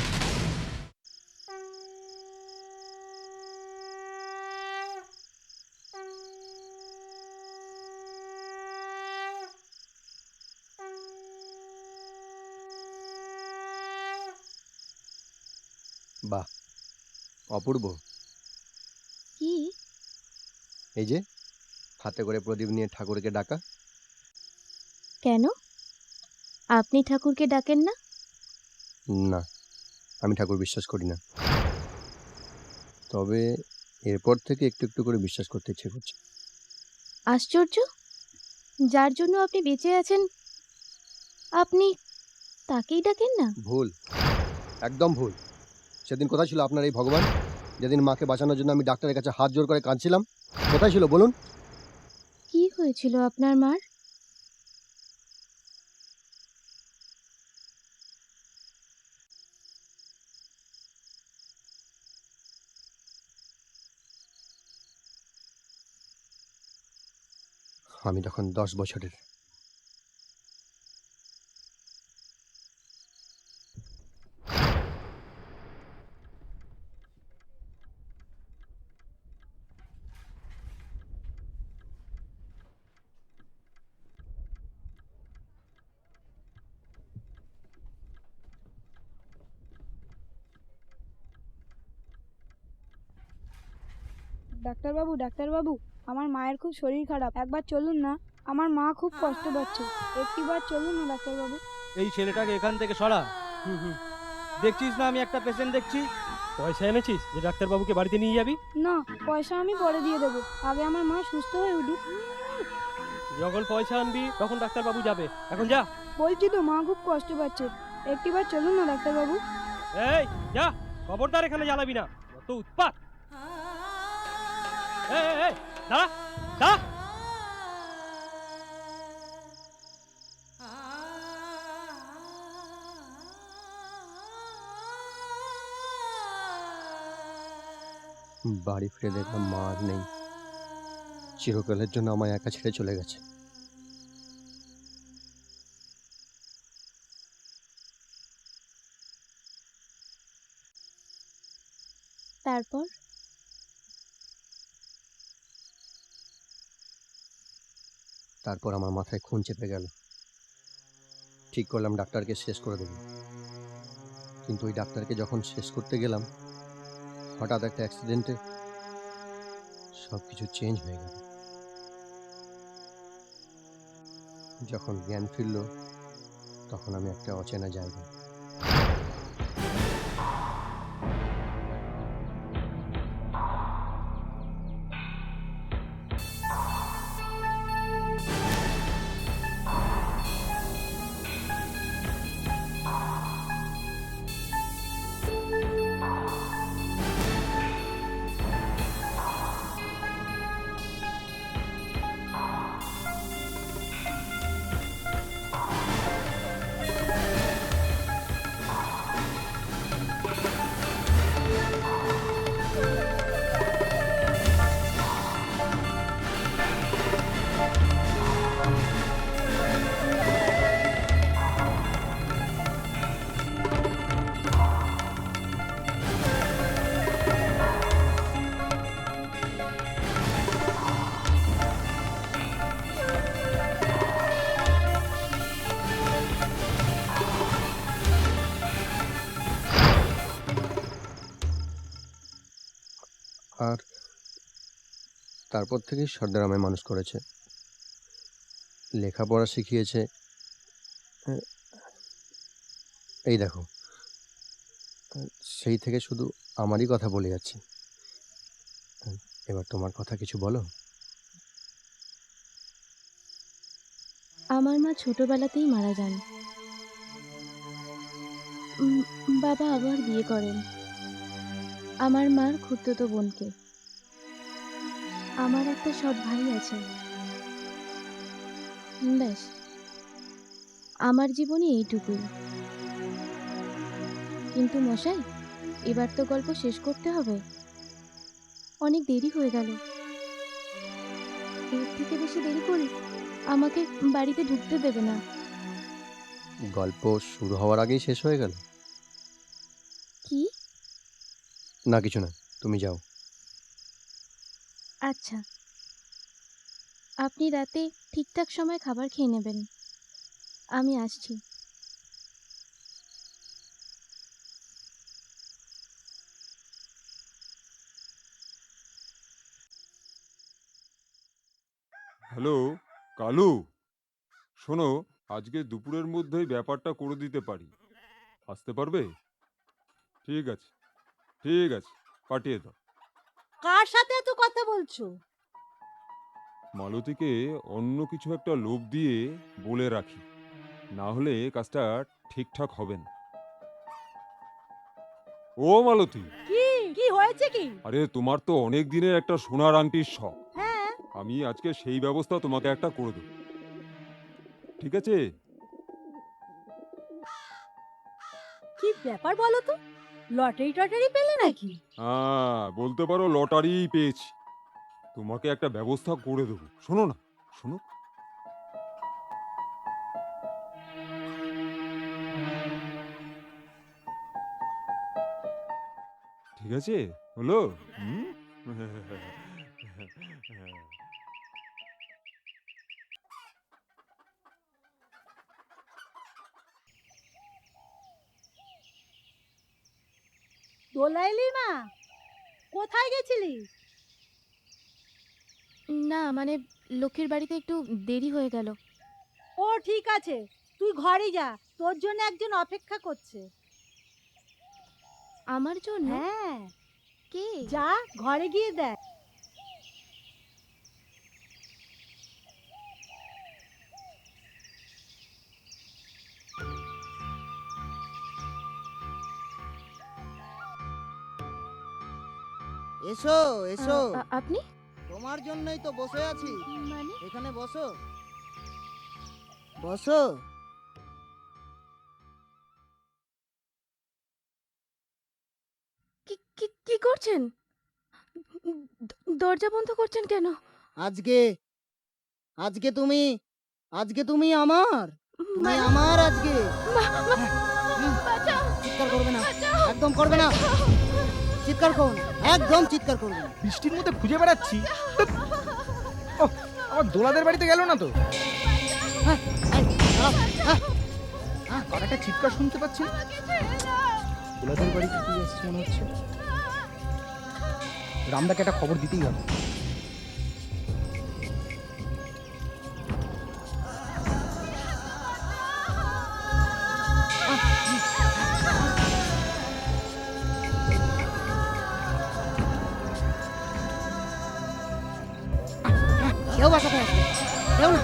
বাহ, অপূর্ব। কি? এই যে হাতে করে প্রদীপ নিয়ে ঠাকুরকে ডাকা। কেন? আপনি ঠাকুরকে ডাকেন না? না, আমি ঠাকুর বিশ্বাস করি না। তবে এরপর থেকে একটু একটু করে বিশ্বাস করতে ইচ্ছে করছে। আশ্চর্য, যার জন্য আপনি বেঁচে আছেন আপনি তাকেই ডাকেন না? ভুল, একদম ভুল। সেদিন কোথায় ছিল আপনার এই ভগবান? যেদিন মাকে বাঁচানোর জন্য আমি ডাক্তারের কাছে হাত জোর করে কাঁদছিলাম, কোথায় ছিল বলুন? কি হয়েছিল আপনার মার? আমি তখন 10 বছরের। ডাক্তারবাবু, ডাক্তারবাবু, আমার মায়ের খুব শরীর খারাপ, একবার চলুন না। আমার মা খুব কষ্ট পাচ্ছে, একটিবার চলুন না ডাক্তারবাবু। এই ছেলেটাকে এখান থেকে সরা। দেখছিস না আমি একটা পেশেন্ট দেখছি? পয়সা এনেছিস যে ডাক্তারবাবুকে বাড়িতে নিয়ে যাবি? না, পয়সা আমি পরে দিয়ে দেবো, আগে আমার মা সুস্থ হয়ে উঠুক। যখন পয়সা আনবি তখন ডাক্তারবাবু যাবে, এখন যা। বলছি তো, মা খুব কষ্ট পাচ্ছে, একটিবার চলুন না ডাক্তারবাবু। এই যা, খবরদার এখানে জ্বালাবি না, কত উৎপাত। এই এই, এই, দাঁড়া দাঁড়া। বাড়ি ফিরে দেখলাম মা আর নেই। চিরকালের জন্য আমায় একা ছেড়ে চলে গেছে। তারপর? তারপর আমার মাথায় খুন চেপে গেল। ঠিক করলাম ডাক্তারকে শেষ করে দেব। কিন্তু ওই ডাক্তারকে যখন শেষ করতে গেলাম, হঠাৎ একটা অ্যাক্সিডেন্টে সব কিছু চেঞ্জ হয়ে গেল। যখন জ্ঞান ফিরল, তখন আমি একটা অচেনা জায়গায়। আর তারপর থেকেই সর্দার আমায় মানুষ করেছে, লেখাপড়া শিখিয়েছে। এই দেখো, সেই থেকে শুধু আমারই কথা বলে যাচ্ছে। এবার তোমার কথা কিছু বলো। আমার মা ছোটবেলাতেই মারা যান। বাবা আবার বিয়ে করেন আমার মার খুড়তুতো বোনকে। আমার একটা সৎ ভাই আছে। ব্যাস, আমার জীবনে এইটুকুই। কিন্তু মশাই, এবার তো গল্প শেষ করতে হবে, অনেক দেরি হয়ে গেল। এর থেকে বেশি দেরি করি আমাকে বাড়িতে ঢুকতে দেবে না। গল্প শুরু হওয়ার আগেই শেষ হয়ে গেল? কি? না, কিছু না, তুমি যাও। আচ্ছা, আপনি রাতে ঠিকঠাক সময় খাবার খেয়ে নেবেন। আমি আসছি। হ্যালো কালু, শোনো, আজকে দুপুরের মধ্যেই ব্যাপারটা করে দিতে পারি। আসতে পারবে? ঠিক আছে, ঠিক আছে, পাঠিয়ে দাও। কার সাথে এত কথা বলছো? মালতীকে অন্য কিছু একটা লোভ দিয়ে বলে রাখি, না হলে কাজটা ঠিকঠাক হবে না। ও মালতী, কি কি হয়েছে কি? আরে তোমার তো অনেক দিনের একটা সোনার আংটির শখ। হ্যাঁ, আমি আজকে সেই ব্যবস্থা তোমাকে একটা করে দেবো, ঠিক আছে? কি ব্যাপার বলো তো? লটারি টটারি পেলে নাকি? হ্যাঁ, বলতে পারো লটারিই পেয়েছি। তোমাকে একটা ব্যবস্থা করে দেবো, শোনো না, শোনো। ঠিক আছে, হলো? হুম? দোলাইলি মা, কোথায় গেছিলি? না, মানে লক্ষ্মীর বাড়িতে একটু দেরি হয়ে গেল। ও ঠিক আছে, তুই ঘরে যা, তোর জন্য একজন অপেক্ষা করছে। আমার জন্য? হ্যাঁ, কে? যা ঘরে গিয়ে দেখ। এসো এসো, আপনি? তোমার জন্যই তো বসে আছি। মানে? এখানে বসো, বসো। কি কি কি করছেন? দরজা বন্ধ করছেন কেন? আজকে আজকে তুমি আজকে তুমি আমার, তুমি আমার আজকে। চিৎকার করবে না, একদম করবে না, চিৎকার করবে না, একদম চিৎকার করবে না। বৃষ্টির মধ্যে খুঁজে বেড়াচ্ছি। ও, আমার দোলাদের বাড়িতে গেল না তো? একটা চিৎকার শুনতে পাচ্ছি। দোলাদের বাড়িতে কি আসছে মনে হচ্ছে। রামদাকে একটা খবর দিতেই হবে। কেউ বাসাতে আসবে, কেউ না।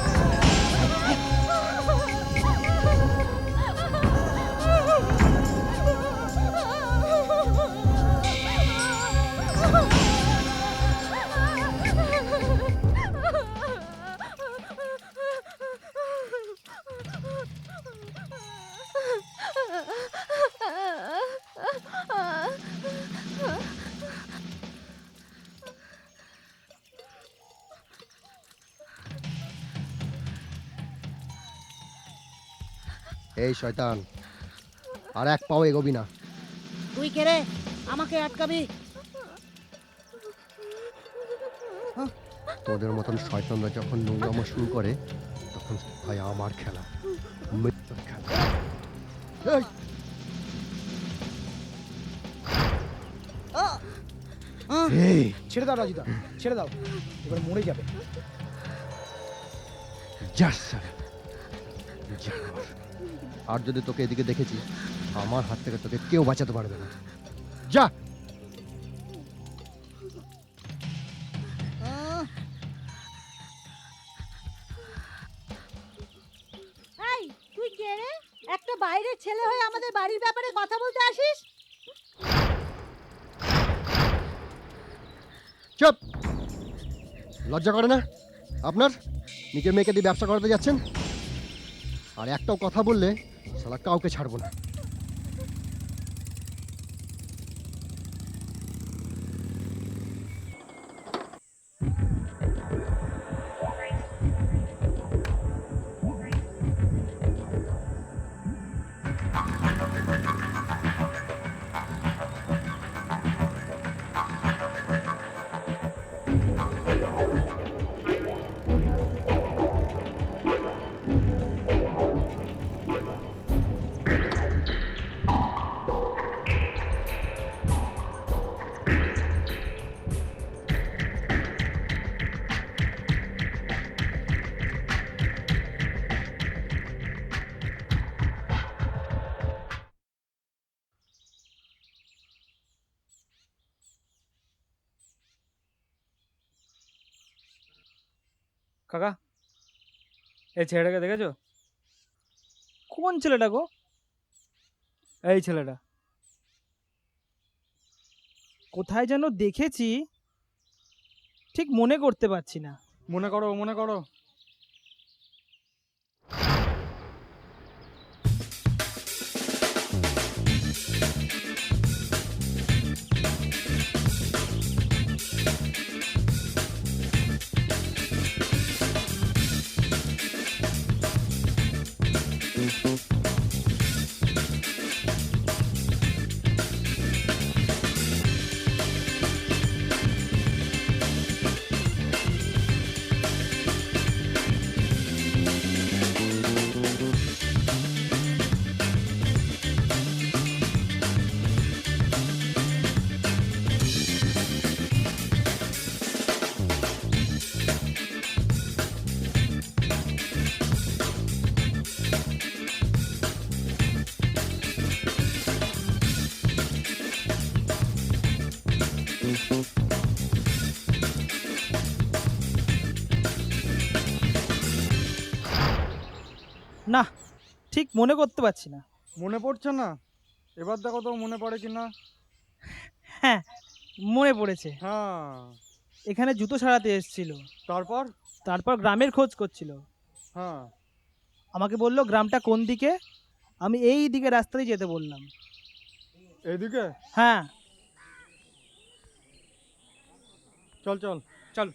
এই শয়তান, আর এক পাও এগোবি না। তুই কে রে, আমাকে আটকাবি? তোদের মতন শয়তানরা যখন নোংরামো শুরু করে তখন হয় আমার খেলা, মৃত্যুর খেলা। এই, এই, ছেড়ে দাও রাজিদা, ছেড়ে দাও, এবার মরে যাবে। যাস স্যার, জানোয়ার। আর যদি তোকে এদিকে দেখেছি, আমার হাত থেকে তোকে কেউ বাঁচাতে পারবে না। যা। রে, একটা বাইরের ছেলে হয়ে আমাদের বাড়ির ব্যাপারে কথা বলতে আসিস? চুপ! লজ্জা করে না আপনার? নিজের মেয়েকে দিয়ে ব্যবসা করাতে যাচ্ছেন, আর একটাও কথা বললে শালা কাউকে ছাড়বো না। কাকা, এই ছেলেটাকে দেখেছো? কোন ছেলেটা গো? এই ছেলেটা। কোথায় যেন দেখেছি, ঠিক মনে করতে পারছি না। মনে করো, মনে করো। না, ঠিক মনে করতে পারছি না। মনে পড়ছে না? এবার দেখো তো মনে পড়ে কিনা। হ্যাঁ, মনে পড়েছে। হ্যাঁ। এখানে জুতো সারাতে এসেছিল, তারপর? তারপর গ্রামের খোঁজ করছিল। হ্যাঁ। আমাকে বললো গ্রামটা কোন দিকে, আমি এই দিকে রাস্তায় যেতে বললাম। এইদিকে? হ্যাঁ। চল চল চল।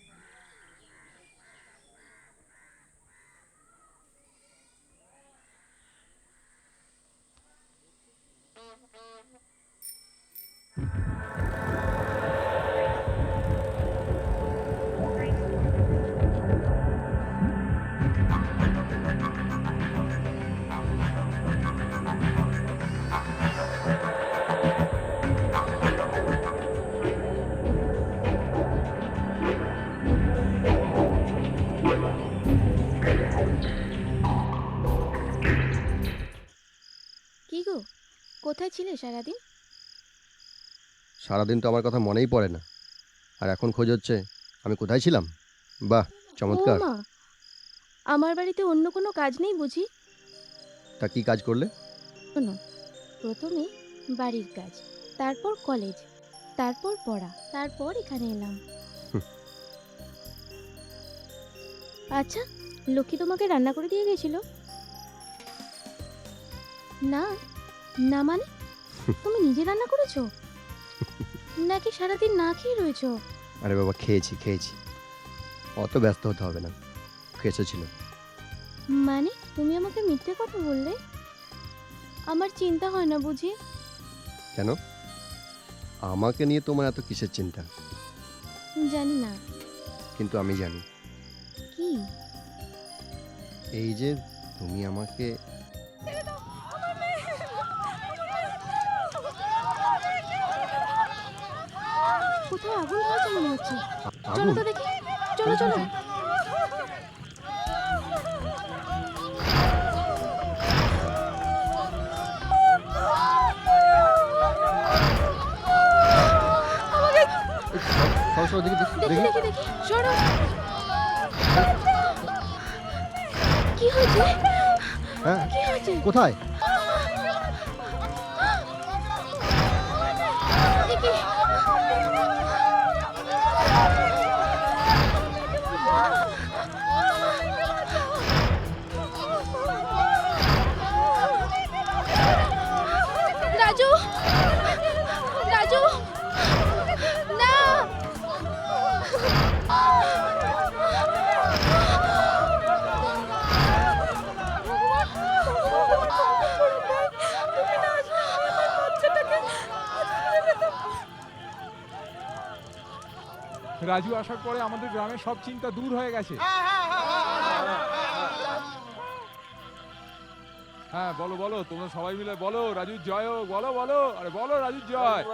কি গো, কোথায় ছিলে সারাদিন? সারাদিন তো আমার কথা মনেই পড়ে না, আর এখন খোঁজ হচ্ছে আমি কোথায় ছিলাম। বাহ, চমৎকার। ও মা, আমার বাড়িতে অন্য কোনো কাজ নেই বুঝি? তা কি কাজ করলে? শোনো, প্রথমে বাড়ির কাজ, তারপর কলেজ, তারপর পড়া, তারপর এখানে এলাম। আচ্ছা, লক্ষ্মী তোমাকে রান্না করে দিয়ে গেছিল? না না মানে তুমি নিজে রান্না করেছো নাকি সারাদিন না খেয়ে রয়েছো? আরে বাবা, খেয়েছি খেয়েছি, অত ব্যস্ত হতে হবে না, খেয়েছিল। মানে তুমি আমাকে মিথ্যে কথা বললে? আমার চিন্তা হয় না বুঝি? কেন, আমাকে নিয়ে তোমার এত কিসের চিন্তা? জানি না। কিন্তু আমি জানি। কি? এই যে তুমি আমাকে কোথাও আগুন ধরেছে মনে হচ্ছে। চলো আগুন? তো দেখি, চলো চলো। দেখি দেখি দেখি, সরো। কি হয়েছে? হ্যাঁ কি হয়েছে? কোথায়? এ কি? রাজু, রাজু, না! রাজু আসার পরে আমাদের গ্রামের সব চিন্তা দূর হয়ে গেছে। হ্যাঁ বলো বলো, তোমরা সবাই মিলে বলো রাজুর জয় হোক, বলো বলো, আরে বলো রাজুর জয়।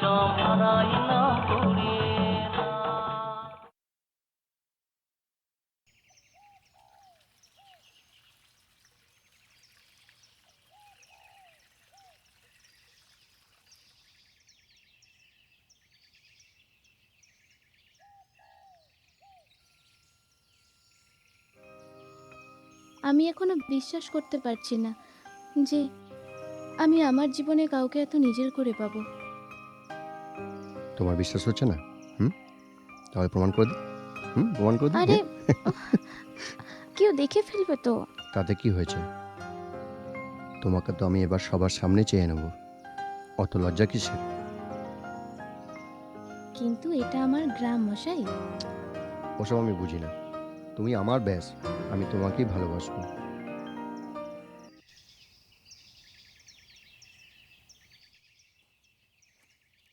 হারাই না পুড়িয়ে না। আমি এখনো বিশ্বাস করতে পারছি না যে আমি আমার জীবনে কাউকে এত নিজের করে পাবো। তোমার বিশ্বাস হচ্ছে না? তাহলে প্রমাণ করে দিই। প্রমাণ করে দিই। আরে কেউ দেখে ফেলবে তো। তাতে কি হয়েছে? তোমাকে তো আমি এবার সবার সামনে চেয়ে নেব। অত লজ্জা কিসের? কিন্তু এটা আমার গ্রাম মশাই। ওসব আমি বুঝি না। তুমি আমার ব্যাস, আমি তোমাকেই ভালোবাসবো।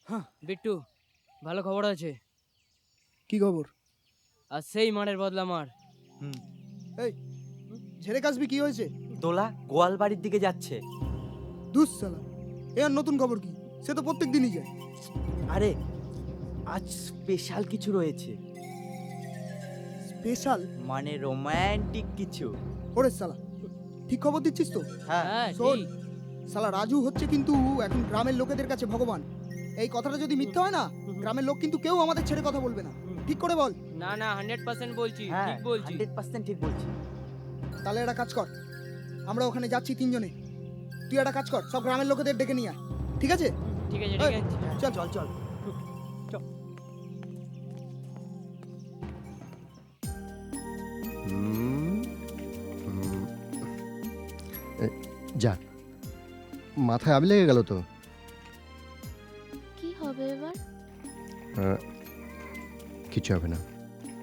হ্যাঁ বিট্টু, ভালো খবর আছে। কি খবর? আর সেই মারের বদলা মার। এই ঝেড়ে কাশবি, কি হয়েছে? দোলা গোয়াল বাড়ির দিকে যাচ্ছে। দুস সালা, এ আর নতুন খবর কি? সে তো প্রত্যেক দিনই যায়। আরে আজ স্পেশাল কিছু রয়েছে। স্পেশাল মানে রোমান্টিক কিছু। ওরে সালা, ঠিক খবর দিচ্ছিস তো? হ্যাঁ শোন ঠিক। সালা, রাজু হচ্ছে কিন্তু এখন গ্রামের লোকেদের কাছে ভগবান। এই কথাটা যদি মিথ্যা হয় না, গ্রামের লোক কিন্তু কেউ আমাদের ছেড়ে কথা বলবে না। ঠিক করে বল। না না 100% বলছি, হ্যাঁ ঠিক বলছি। 100% ঠিক বলছি। তাহলে একটা কাজ কর, আমরা ওখানে যাচ্ছি তিনজনে। তুই একটা কাজ কর, সব গ্রামের লোকেদের ডেকে নিয়ে আয়, ঠিক আছে? ঠিক আছে এই, ঠিক আছে। চল চল চল। যা, মাথায় আবি লেগে গেল তো। কি হবে এবার? কিছু হবে না।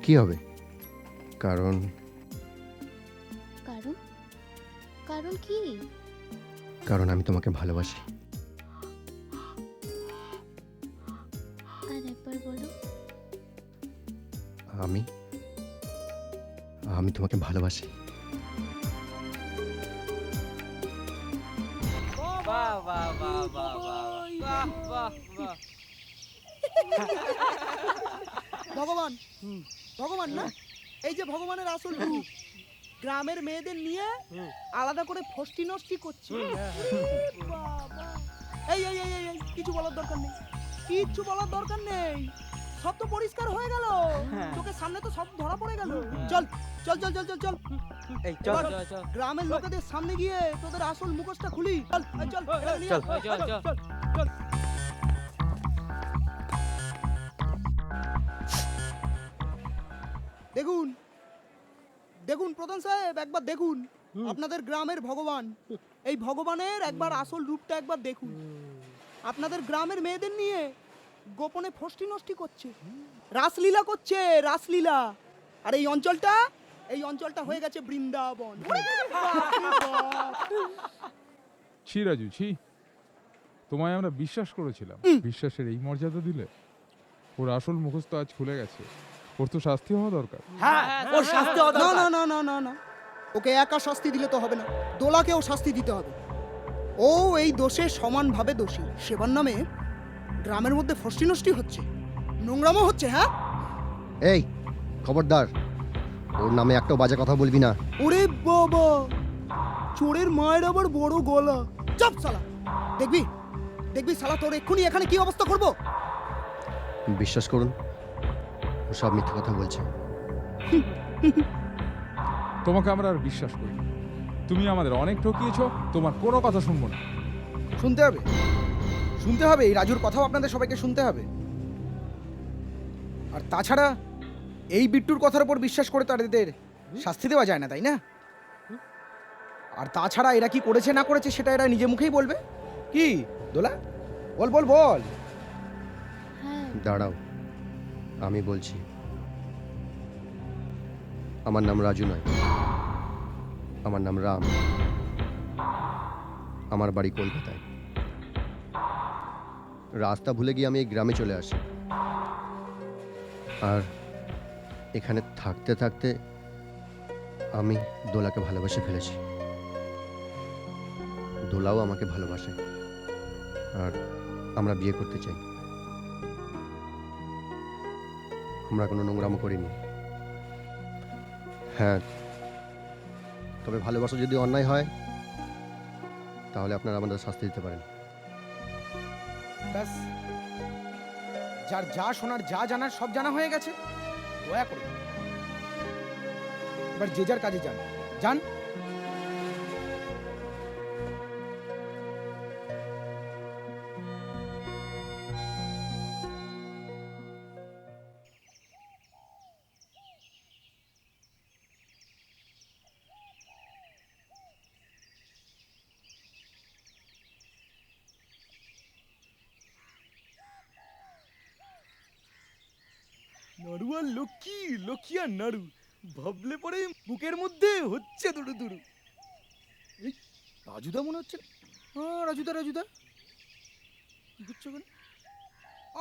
কি হবে? কারণ কারণ কারণ কি? কারণ আমি তোমাকে ভালোবাসি। আর একবার বলো। আমি তোমাকে ভালোবাসি। বাহ বাহ বাহ বাহ বাহ বাহ বাহ। ভগবান, ভগবান না, এই যে ভগবানের আসল রূপ, গ্রামের মেয়েদের নিয়ে আলাদা করে ফষ্টি নষ্টি করছে। বাবা। এই এই এই এই, কিছু বলার দরকার নেই, কিচ্ছু বলার দরকার নেই, সব তো পরিষ্কার হয়ে গেল। চোখের সামনে তো সব ধরা পড়ে গেল। চল চল চল চল চল চল। এই চল চল চল গ্রামের লোকেদের সামনে গিয়ে তোদের আসল মুখোশটা খুলি। চল এই চল এরা নিয়ে আয়। চল চল চল। চল। দেখুন দেখুন প্রধান সাহেব, একবার দেখুন আপনাদের গ্রামের ভগবান। এই ভগবানের একবার আসল রূপটা একবার দেখুন। আপনাদের গ্রামের মেয়েদের নিয়ে গোপনে ফষ্টি নষ্টি করছে, রাসলীলা করছে, রাসলীলা। আর এই অঞ্চলটা হয়ে গেছে বৃন্দাবন। ছি রাজু, ছি। তোমায় আমরা বিশ্বাস করেছিলাম, বিশ্বাসের এই মর্যাদা দিলে? ওর আসল মুখোশ তো আজ খুলে গেছে, ওর তো শাস্তি হওয়া দরকার। হ্যাঁ ওর শাস্তি হওয়া না দরকার। না না না না না, ওকে একা শাস্তি দিলে তো হবে না, দোলাকেও শাস্তি দিতে হবে। ও এই দোষে সমানভাবে দোষী। সেবার নামে গ্রামের মধ্যে ফষ্টি নষ্টি হচ্ছে, নোংরামও হচ্ছে। হ্যাঁ এই খবরদার, ওর নামে একটাও বাজে কথা বলবি না। ওরে বাবা, চোরের মায়ের আবার বড় গলা। চাপ শালা, দেখবি দেখবি শালা, তোর এক্ষুনি এখানে কি অবস্থা করবো। বিশ্বাস করুন, ও সব মিথ্যে কথা বলছে। তোমাকে আমরা আর বিশ্বাস করি না। তুমি আমাদের অনেক ঠকিয়েছো, তোমার কোনো কথা শুনবো না। শুনতে হবে, শুনতে হবে। এই রাজুর কথাও আপনাদের সবাইকে শুনতে হবে। আর তাছাড়া এই বিট্টুর কথার উপর বিশ্বাস করে তাদের শাস্তি দেওয়া যায় না, তাই না? আর তাছাড়া এরা কি করেছে না করেছে সেটা এরা নিজে মুখেই বলবে। কি দোলা, বল বল বল। হ্যাঁ, দাঁড়াও, আমি বলছি। আমার নাম রাজু নয়, আমার নাম রাম। আমার বাড়ি কলকাতায়। রাস্তা ভুলে গিয়ে আমি এই গ্রামে চলে আসি, আর এখানে থাকতে থাকতে আমি দোলাকে ভালোবেসে ফেলেছি। দোলাও আমাকে ভালোবাসে, আর আমরা বিয়ে করতে চাই। আমরা কোনো নোংরামো করিনি। হ্যাঁ, তবে ভালোবাসা যদি অন্যায় হয় তাহলে আপনারা আমাদের শাস্তি দিতে পারেন। ব্যাস, যার যা শোনার যা জানার সব জানা হয়ে গেছে। দয়া করে এবার যে যার কাজে যান যান। নাড়ু আর লক্ষ্মী, লক্ষ্মী আর নাড়ু ভাবলে পরে বুকের মধ্যে হচ্ছে দুরু দুরু। এই রাজুদা মনে হচ্ছে। হ্যাঁ রাজুদা, রাজুদা কি করছো ওখানে?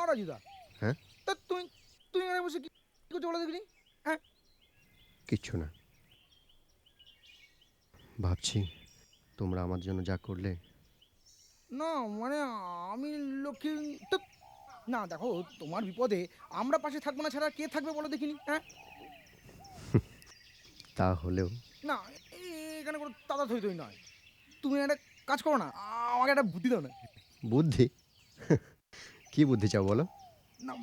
রাজুদা, হ্যাঁ তা তুমি তুমি এখানে বসে কি করছো বলো দেখিনি? হ্যাঁ কিচ্ছু না, ভাবছি তোমরা আমার জন্য যা করলে। না মানে আমি লক্ষ্মী তো না, দেখো তোমার বিপদে আমরা পাশে থাকবো না ছাড়া কে থাকবে বলো দেখিনি? হ্যাঁ তা হলেও না, এখানে কোনো তাতা থই থই নয়। তুমি একটা কাজ করো না, আমাকে একটা বুদ্ধি দাও না। বুদ্ধি? কি বুদ্ধি চাও বলো? না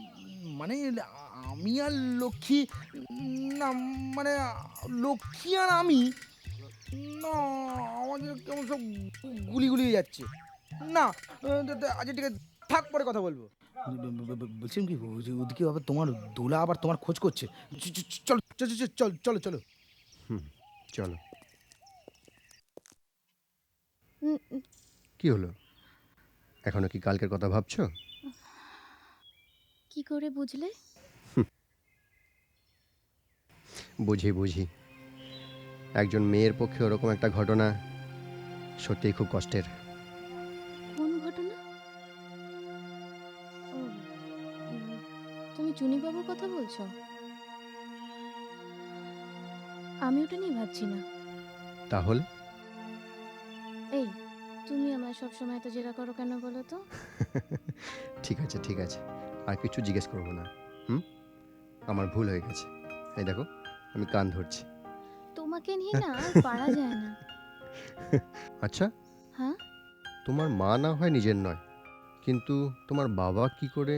মানে আমি আর লক্ষ্মী, না মানে লক্ষ্মী আর আমি, না আমাদের কেমন সব গুলি গুলি হয়ে যাচ্ছে। না আচ্ছা ঠিক আছে, থাক, পরে কথা বলবো। বলছিলাম কি, ওদিকে আবার তোমার দোলা আবার তোমার খোঁজ করছে। চলো চলো চলো চলো। চলো। কি হলো, এখনো কি কালকের কথা ভাবছো? কি করে বুঝলে? বুঝি বুঝি, একজন মেয়ের পক্ষে ওরকম একটা ঘটনা সত্যিই খুব কষ্টের। কোন ঘটনা? ও, তুমি চুনি বাবুর কথা বলছো? আমি ওটা নিয়ে ভাবছি না। তাহলে এই, তুমি আমায় সবসময় এত জেরা করো কেন বলো তো? ঠিক আছে ঠিক আছে, আর কিছু জিজ্ঞেস করবো না। আমার ভুল হয়ে গেছে। এই দেখো, আমি কান ধরছি। তোমাকে নিয়ে না আর পারা যায় না। আচ্ছা, হ্যাঁ, তোমার মা না হয় নিজের নয়, কিন্তু তোমার বাবা কি করে?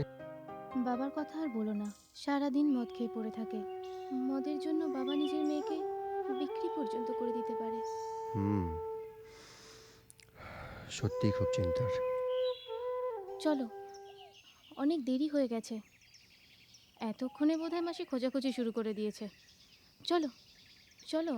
বাবার কথা আর বলো না, সারাদিন মদ খেয়ে পড়ে থাকে। মদের জন্য বাবা নিজের মেয়েকে বিক্রি পর্যন্ত করে দিতে পারে। সত্যিই খুব চিন্তার। চলো, অনেক দেরি হয়ে গেছে। এতক্ষণে বোধহয় মাসি খোঁজাখুঁজি শুরু করে দিয়েছে। চলো চলো।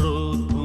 প্রথম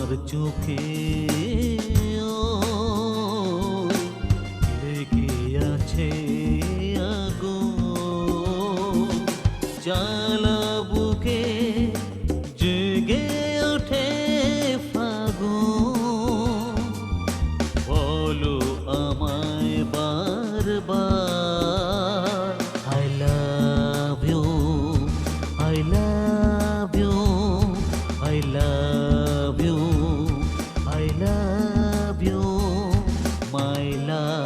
তোমার চোখে লেগে আছে আগুন, জ্বালা বুকে জেগে ওঠে ফাগুন। বলো আমায় বারবার I love you, I love you, I love you, I love you, my love.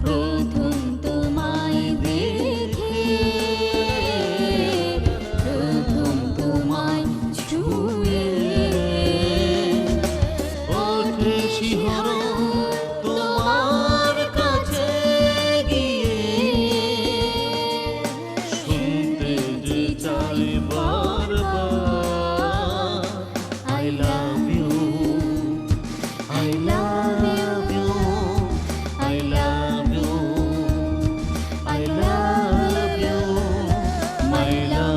প্রথম তোমায় দেখে, প্রথম তোমায় ছুঁয়ে ওঠে শিহরণ তোমার কাছে গিয়ে, শুনতে যে চাই বারবার I love you, I love you, I love you, I love you, my love.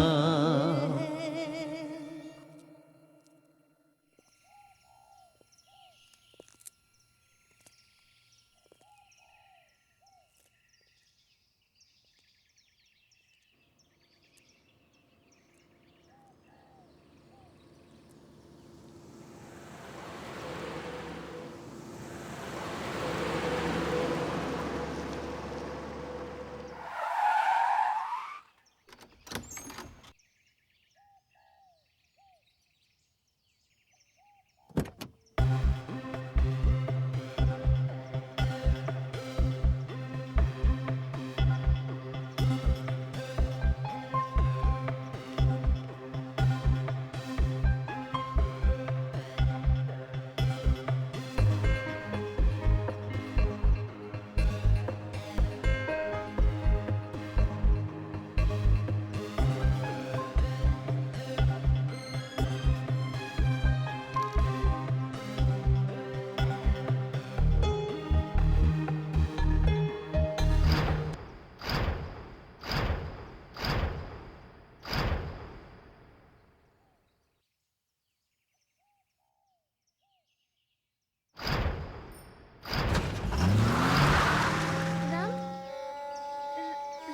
Ram,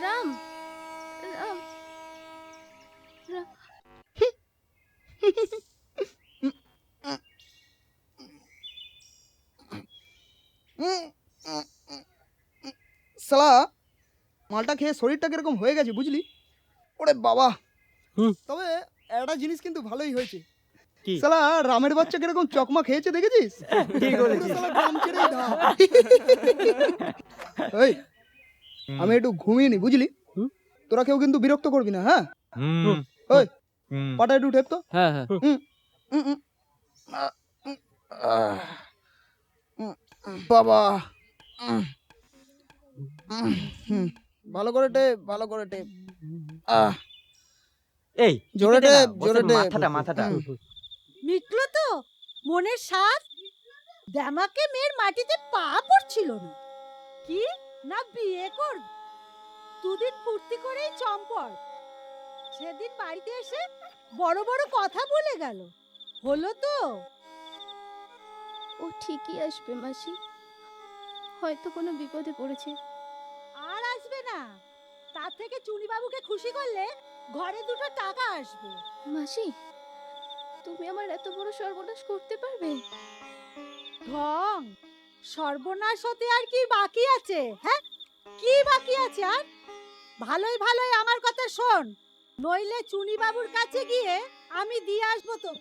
Ram, Ram, Ram. সালা মালটা খেয়ে শরীরটা কিরকম হয়ে গেছে বুঝলি? ওরে বাবা, তবে একটা জিনিস কিন্তু ভালোই হয়েছে। কি? সালা রামের বাচ্চা কিরকম চকমা খেয়েছে দেখেছিস? ঠিক বলেছিস। পুরো শালা গ্রাম ছেড়েই ঢা। এই, আমি একটু ঘুমিয়ে নি বুঝলি? তোরা কেউ কিন্তু বিরক্ত করবি না, হ্যাঁ? ওই পাটা একটু ঠেপ তো। হ্যাঁ হ্যাঁ। বাবা, ভালো করে টেপ, ভালো করে টেপ। এই জোরে টিপে দে না, টেপ, বসে জোরে টেপ। মাথাটা মিটলো তো মনের স্বাদ? দেমাকে মেয়ের মাটিতে পা পড়ছিল না কি না বিয়ে কর। দুদিন ফুর্তি করেই চম্পট, সেদিন বাড়িতে এসে বড় বড় কথা বলে গেল। হলো তো? ও ঠিকই আসবে মাসি, হয়তো কোনো বিপদে পড়েছে। আর আসবে না, তার থেকে চুনি বাবুকে খুশি করলে ঘরে দুটো টাকা আসবে। মাসি, তুমি আমার এত বড় সর্বনাশ করতে পারবে? ঢং, সর্বনাশ হতে আর কি বাকি আছে? হ্যাঁ, কি বাকি আছে আর? ভালোই ভালোই আমার কথা শোন, নইলে চুনি বাবুর কাছে গিয়ে আমি দিয়ে আসবো তো।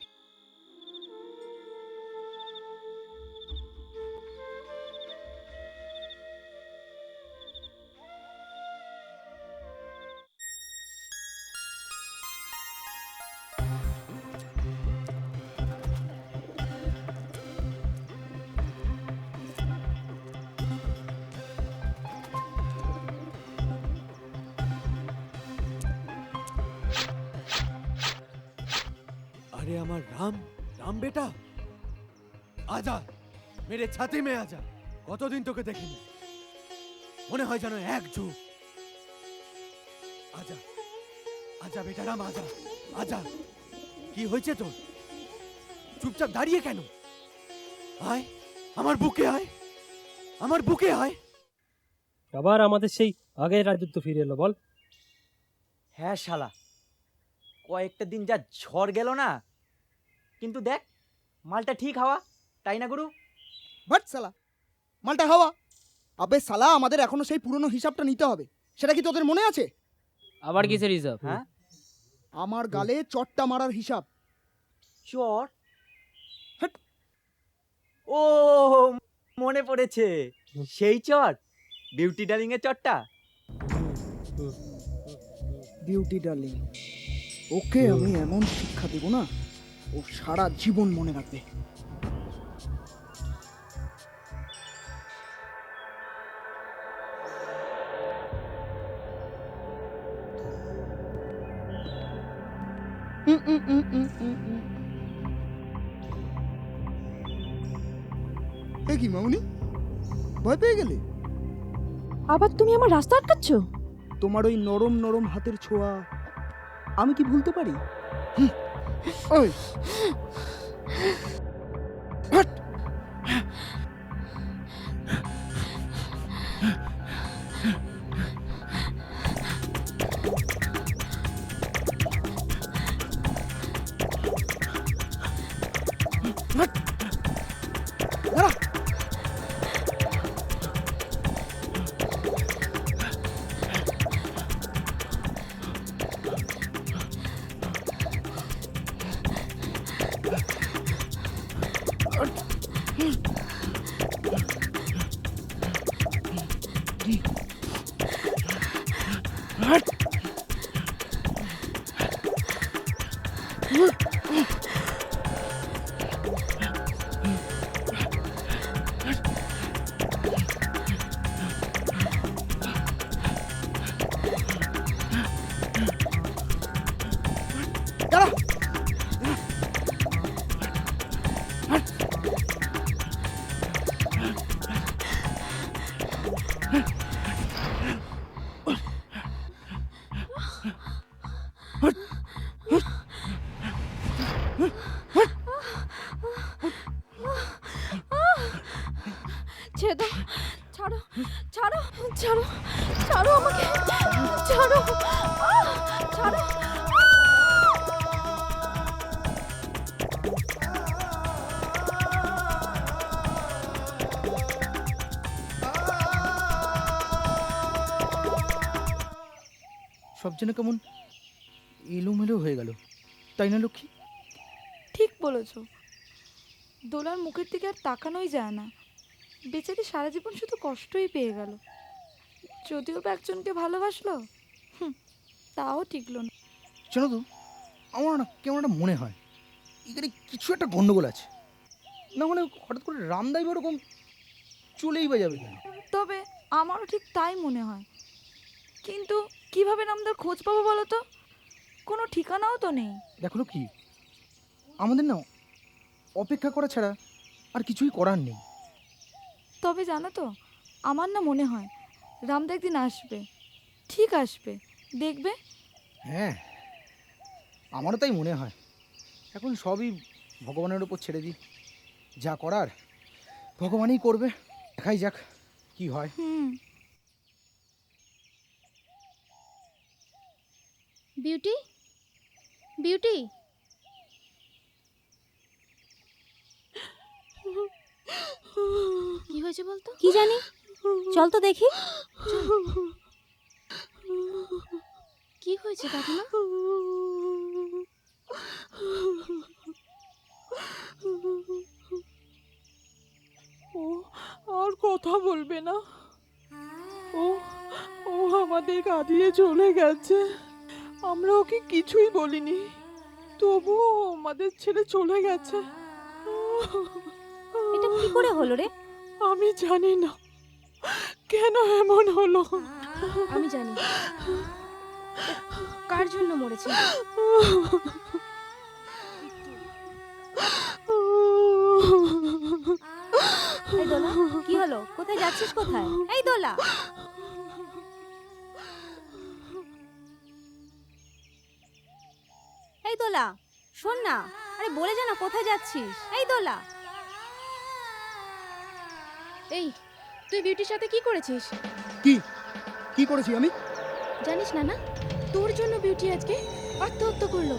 রাম রাম বেটা আজা মেরে ছাতি মে আজা কতদিন তোকে দেখিনি মনে হয় যেন এক যুগ আজা আজা বেটা রাম আজা আজা কি হয়েছে তোর চুপচাপ দাঁড়িয়ে কেন আয় আমার বুকে আয় আমার বুকে আয় আবার আমাদের সেই আগের রাজত্ব ফিরে এলো বল। হ্যাঁ শালা, কয়েকটা দিন যা ঝড় গেল না, কিন্তু দেখ মালটা ঠিক হাওয়া, তাই না গুরু? বাট শালা, মালটা হাওয়া? আবে শালা, আমাদের এখনো সেই পুরনো হিসাবটা নিতে হবে। সেটা কি তোদের মনে আছে? আবার কিসের হিসাব? হ্যাঁ, আমার গালে চটটা মারার হিসাব। চর? ও মনে পড়েছে, সেই চর, বিউটি ডার্লিং এর চরটা। বিউটি ডার্লিং, ওকে আমি এমন শিক্ষা দেব না, ও সারা জীবন মনে রাখবে। কি মামুনি, ভয় পেয়ে গেলে? আবার তুমি আমার রাস্তা আটকাচ্ছ? তোমার ওই নরম নরম হাতের ছোঁয়া আমি কি ভুলতে পারি? ওই হাট! হাট! দাঁড়া! ছেড়ে দাও, ছাড়ো ছাড়ো ছাড়ো ছাড়ো আমাকে, ছাড়ো ছাড়ো। সব যেন কেমন এলোমেলো হয়ে গেল, তাই না লক্ষ্মী? ঠিক বলেছ, দোলার মুখের দিকে আর তাকানোই যায় না। বেচারি সারা জীবন শুধু কষ্টই পেয়ে গেল। যদিও বা একজনকে ভালোবাসলো, তাও টিকলো না। জানো তো, আমার না কেমন একটা মনে হয় এখানে কিছু একটা গন্ডগোল আছে। না মানে হঠাৎ করে রামদাই ওরকম চলেই বা যাবে কেন? তবে আমারও ঠিক তাই মনে হয়, কিন্তু কিভাবে নামদার খোঁজ পাবো বলো তো? কোনো ঠিকানাও তো নেই। দেখো কি, আমাদের না অপেক্ষা করা ছাড়া আর কিছুই করার নেই। তবে জানো তো, আমার না মনে হয় রামদা একদিন আসবে, ঠিক আসবে, দেখবে। হ্যাঁ, আমারও তাই মনে হয়। এখন সবই ভগবানের উপর ছেড়ে দিই, যা করার ভগবানই করবে, দেখাই যাক কি হয়। বিউটি, বিউটি, কি হয়েছে বলতো? কি জানি, চল তো দেখি। কি হয়েছে কাকিমা? ও আর কথা বলবে না। ও ও আমাদের কাঁদিয়ে চলে গেছে। আমরা ওকে কিছুই বলিনি, তবুও আমাদের ছেড়ে চলে গেছে। এটা কি করে হলো রে? আমি জানি না কেন এমন হলো। আমি জানি কার জন্য মরেছে। এই দোলা, কি হলো? কোথায় যাচ্ছিস? কোথায়? এই দোলা, এই দোলা, শোন না। আরে বলে যা না, কোথায় যাচ্ছিস? এই দোলা। এই তুই বিউটির সাথে কি করেছিস? কি কি করেছি আমি? জানিস না? না তোর জন্য বিউটি আজকে আত্মহত্যা করলো।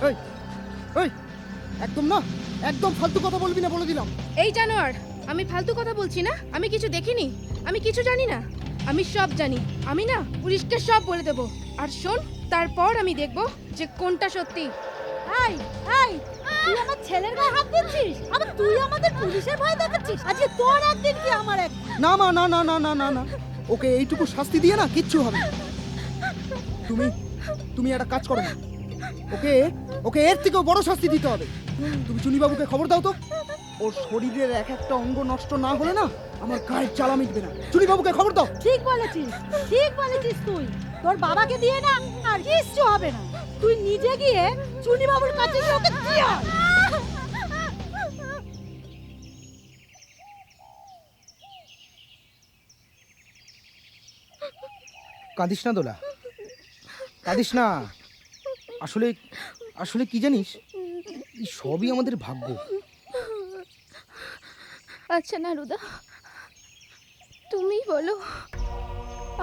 এই এই একদম না, একদম ফালতু কথা বলবি না, বলে দিলাম। এই জানোয়ার, আমি ফালতু কথা বলছি না। আমি কিছু দেখিনি, আমি কিছু জানি না। আমি সব জানি। আমি না পুলিশকে সব বলে দেব। আর শোন, তারপর আমি দেখব যে কোনটা সত্যি। এই এই, তুই আমার ছেলের গায়ে হাত দিচ্ছিস, আবার তুই আমাদের পুলিশের ভয় দেখাচ্ছিস। আজকে তোর একদিন কি আমার এক। না মা, না না না না না না, ওকে এইটুকু শাস্তি দিয়ে না কিচ্ছু হবে না। তুমি তুমি একটা কাজ করো না, ওকে ওকে এর থেকেও বড় শাস্তি দিতে হবে। তুমি চুনিবাবুকে খবর দাও তো। ওর শরীরের এক একটা অঙ্গ নষ্ট না হলে না আমার গায়ের জ্বালা মিটবে না। চুনিবাবুকে খবর দাও। ঠিক বলেছিস, ঠিক বলেছিস তুই। তোর বাবাকে দিয়ে না আর কিচ্ছু হবে না। তুই নিজে গিয়ে চুনি বাবুর কাছে গিয়ে ওকে দিয়ে আয়। কাঁদিস না দোলা, কাঁদিস না। আসলে আসলে কি জানিস, এই সবই আমাদের ভাগ্য। আচ্ছা নারুদা, তুমি বলো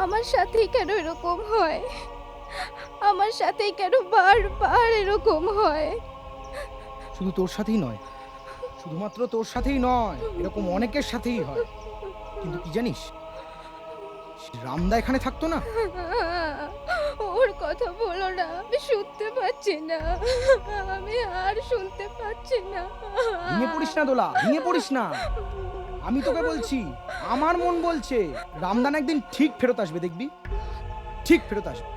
আমার সাথেই কেন এরকম হয়? আমার সাথেই কেন বারবার এরকম হয়? শুধু তোর সাথেই নয়, শুধুমাত্র তোর সাথেই নয়, এরকম অনেকের সাথেই হয়। কিন্তু কি জানিস, রামদা এখানে থাকতো না। ওর কথা বলো না, আমি শুনতে পাচ্ছি না। আমি আর শুনতে পাচ্ছি না। ভেঙে পড়িস না দোলা, ভেঙে পড়িস না। আমি তোকে বলছি, আমার মন বলছে রামদান একদিন ঠিক ফেরত আসবে, দেখবি ঠিক ফেরত আসবে।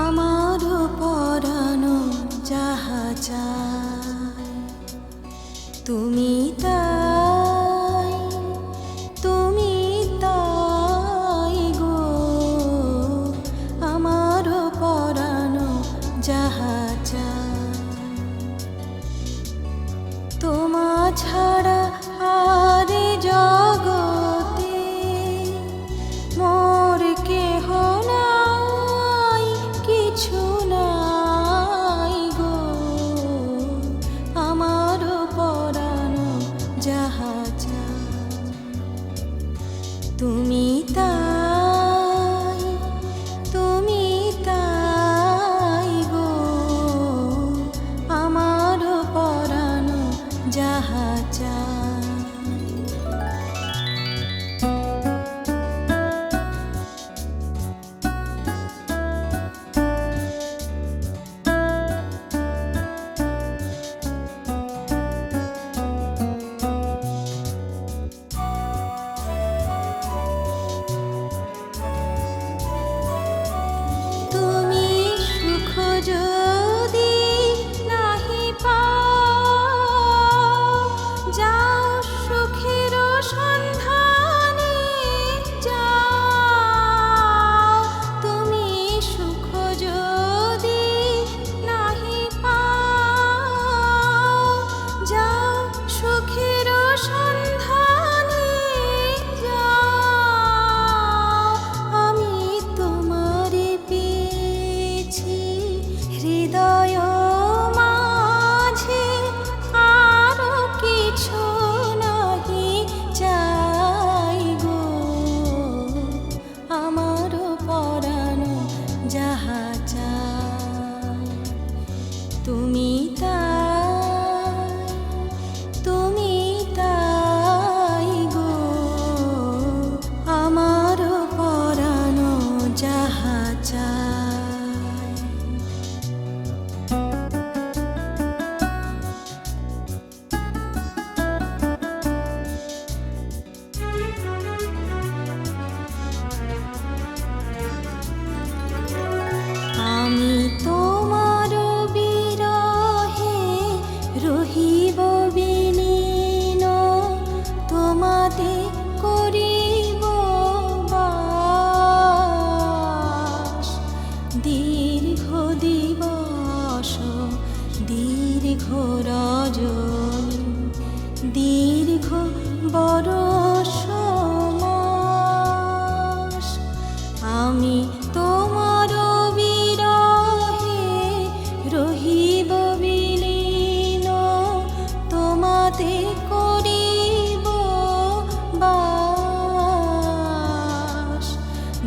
আমার পরানো যাহা চায় তুমি তাই, তুমি তাই গো। আমার পরানো যাহা চায় তোমা ছাড়া আর জগতে মোর কেহ নাই, কিছু নাই গো। আমার পরানো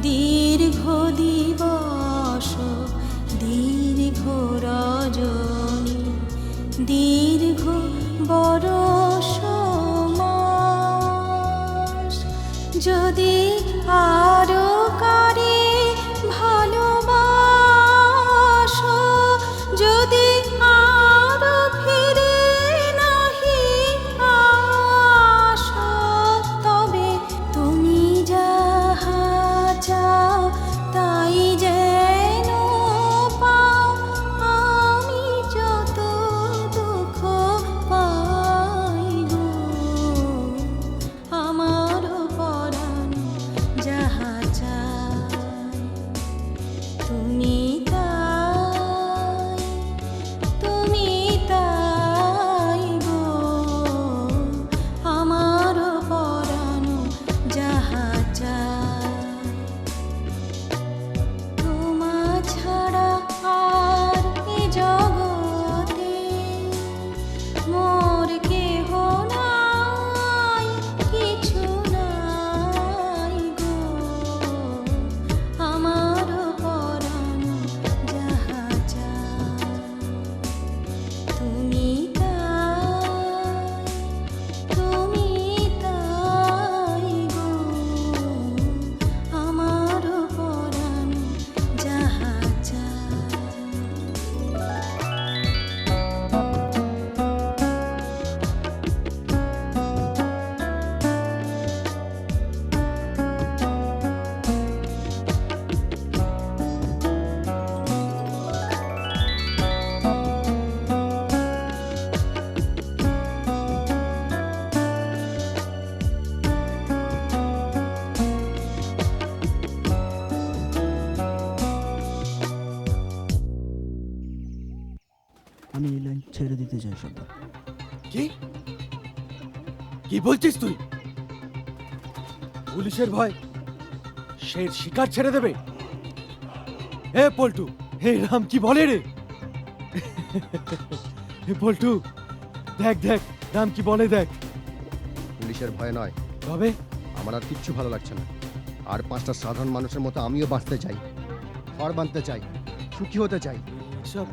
দীর্ঘ দিবস দীর্ঘ রজনী দীর্ঘ বরষ মাস যদি আরো কারে ভালোবাসো যদি আরো ফিরে নাহি আসো তবে তুমি যাহা চাও তাই যেন পাও আমি যত দুঃখ পাই গো আমার পরাণ যাহা চায় তুমি তাই গো আমার পরাণ যাহা চায় তোমা ছাড়া আর এ জগতে মোর কেহ নাই কিছু নাই গো আমার পরাণ যাহা চায় তুমি তাই গো আমার পরাণ যাহা চায় আমি এই লাইন ছেড়ে দিতে চাই সর্দার। কি কি বলছিস তুই? পুলিশের ভয় সে শিকার ছেড়ে দেবে? হে পল্টু, হে রাম কি বলে রে? হে পল্টু, দেখ দেখ রাম কি বলে দেখ। পুলিশের ভয় নয়, তবে আমার আর কিচ্ছু ভালো লাগছে না। আর 5টা সাধারণ মানুষের মতো আমিও বাঁচতে চাই, ঘর বাঁধতে চাই, সুখী হতে চাই। এসব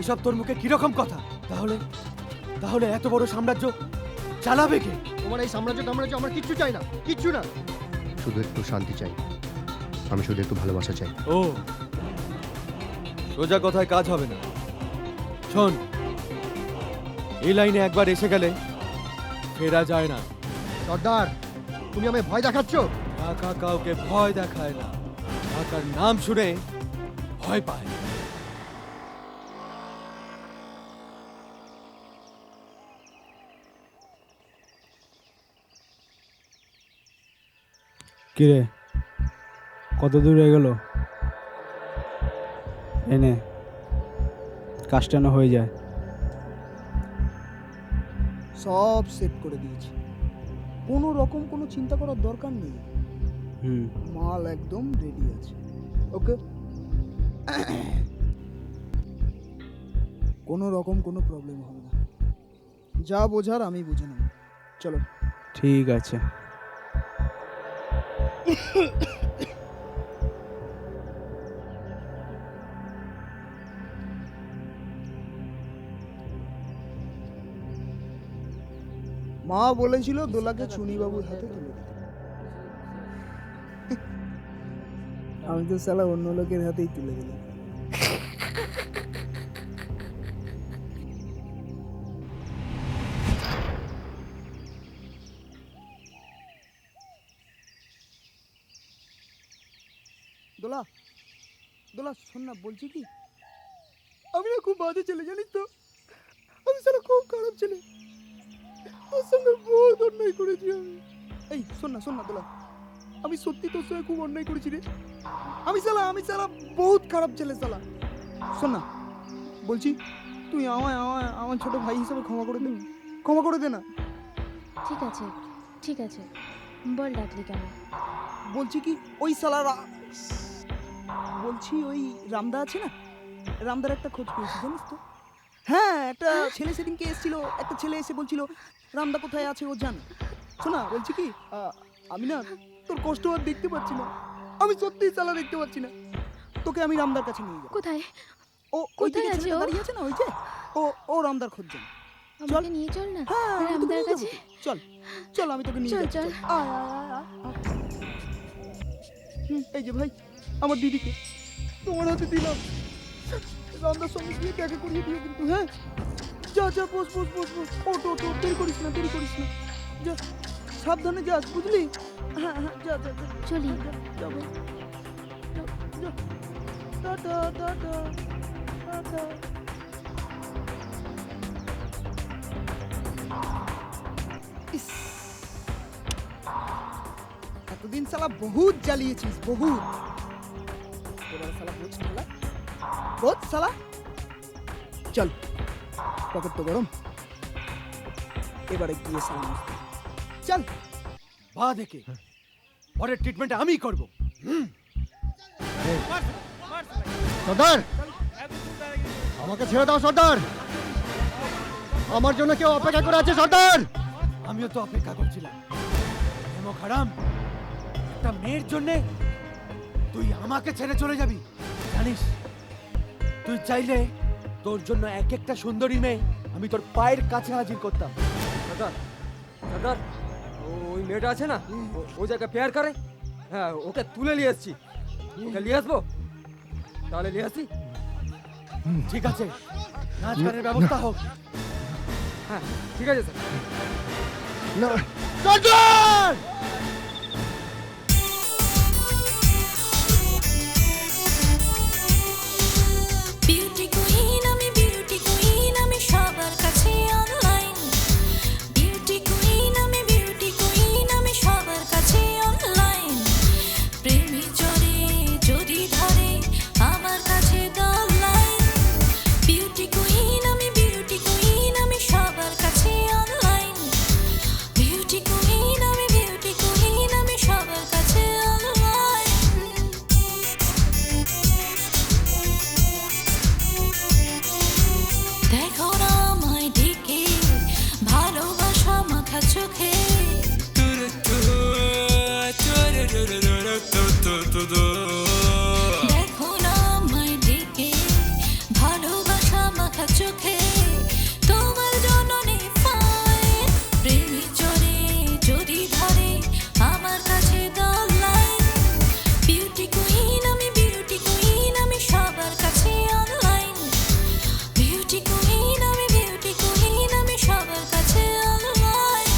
এসব তোর মুখে কিরকম কথা? তাহলে তাহলে এত বড় সাম্রাজ্য চালাবে কে? তোমার এই সাম্রাজ্য টাম্রাজ্য আমার কিচ্ছু চাই না, কিচ্ছু না। শুধু একটু শান্তি চাই, আমি শুধু একটু ভালোবাসা চাই। ও সোজা কথায় কাজ হবে না। শোন, এই লাইনে একবার এসে গেলে ফেরা যায় না। সর্দার, তুমি আমায় ভয় দেখাচ্ছ? কাকা কাউকে ভয় দেখায় না, কাকার নাম শুনে ভয় পায়। কিরে, কত দূর এগোলো? এনে কাজটা না হয়ে যায়। সব সেট করে দিয়েছি, কোনো রকম কোনো চিন্তা করার দরকার নেই। মাল একদম রেডি আছে। ওকে, কোনো রকম কোনো প্রবলেম হবে না। যা বোঝার আমি বুঝে নেব। চলো। ঠিক আছে। মা বলেছিল দোলাকে চুনিবাবুর হাতে তুলে দিতে। আমি তো সালা অন্য লোকের হাতেই তুলে দিলাম। দোলা, দোলা শোন না, বলছি কি, আমি না খুব বাজে ছেলে, জানিস তো। আমি সালা খুব খারাপ ছেলে, তোর সঙ্গে বহুত অন্যায় করেছি আমি। এই শোন না দোলা, আমি সত্যি তোর সঙ্গে খুব অন্যায় করেছি রে। আমি সালা বহুত খারাপ ছেলে সালা। শোন না, বলছি তুই আমায় আমায় আমার ছোট ভাই হিসেবে ক্ষমা করে দে না। ঠিক আছে ঠিক আছে, বল ডাকলি কেন? বলছি কি, ওই বলছি ওই রামদা আছে না, রামদার একটা খোঁজ পেয়েছি জানিস তো। হ্যাঁ, একটা ছেলে সেদিনকে এসেছিল, একটা ছেলে এসে বলছিল রামদা কোথায় আছে ও জানে। শোনা, বলছি কি, আমি না তোর কষ্ট আর দেখতে পাচ্ছি না, আমি সত্যিই সালা দেখতে পাচ্ছি না। তোকে আমি রামদার কাছে নিয়ে যাবো। কোথায়? ও ওই কোথায় দিকে আছে ছেলেটা ও? দাঁড়িয়ে আছে না, ওই যে ও রামদার খোঁজছে। আমাকে নিয়ে চল না হ্যাঁ, আমি তোকে রামদার নিয়ে যাবো কাছে। তো। চল চল, আমি তোকে নিয়ে চল, যাচ্ছি। চল। চল। আয়, আয়, আয়, আয়। এই যে ভাই, আমার দিদিকে তোমার হাতে দিলাম। রামদার সঙ্গে গিয়ে দেখা করিয়ে দিও কিন্তু, হ্যাঁ? যা যা, বস বস বস বস। ওটো ওটো, দেরি করিস না, দেরি করিস না। যা, সাবধানে যাস, বুঝলি? হ্যাঁ হ্যাঁ, যা যা যা। চলি। যা ভাই, যা যা। Tata tata tata. ইস, এতদিন সালা বহুত জ্বালিয়েছিস, বহুত। এবার সালা বোঝ সালা, বোঝ সালা। চল, পকেট তো গরম, এবারে গিয়ে সালা মুছতে। চল। বা দেখে পরের ট্রিটমেন্ট আমিই করব। সর্দার, আমাকে ছেড়ে দাও সর্দার। আমার জন্য কেউ অপেক্ষা করে আছে সর্দার। আমিও তো অপেক্ষা করছিলাম। হেমো খারাম, একটা মেয়ের জন্যে তুই আমাকে ছেড়ে চলে যাবি? জানিস, তুই চাইলে তোর জন্য এক একটা সুন্দরী মেয়ে আমি তোর পায়ের কাছে হাজির করতাম। সর্দার, সর্দার, ওই মেয়েটা আছে না, ও জায়গায় পেয়ার করে, হ্যাঁ ওকে তুলে নিয়ে এসছি। ওকে নিয়ে আসবো? তাহলে নিয়ে আসি। ঠিক আছে, নাচ গানের ব্যবস্থা হোক। হ্যাঁ ঠিক আছে স্যার। সর্দার! বিউটি কুইন আমি, বিউটি কুইন আমি, সবার কাছে অনলাইন। বিউটি কুইন আমি, বিউটি কুইন আমি, সবার কাছে অনলাইন। প্রেমী জোরে যদি ধরে আমার কাছে দাও লাইন। বিউটি কুইন আমি, বিউটি কুইন আমি, সবার কাছে অনলাইন। বিউটি কুইন আমি, বিউটি কুইন আমি, সবার কাছে অনলাইন। দেখো না আমায় দিকে, ভালোবাসা মাথা চোখে। দেখো না আমায় দিকে, ভালোবাসা মাথা চোখে। তোমার জননে ফাইন, প্রেমী জোরে যদি ধরে আমার কাছে দাও লাইন। বিউটি কুইন আমি, বিউটি কুইন আমি, সবার কাছে অনলাইন। বিউটি কুইন আমি, বিউটি কুইন আমি, সবার কাছে অনলাইন।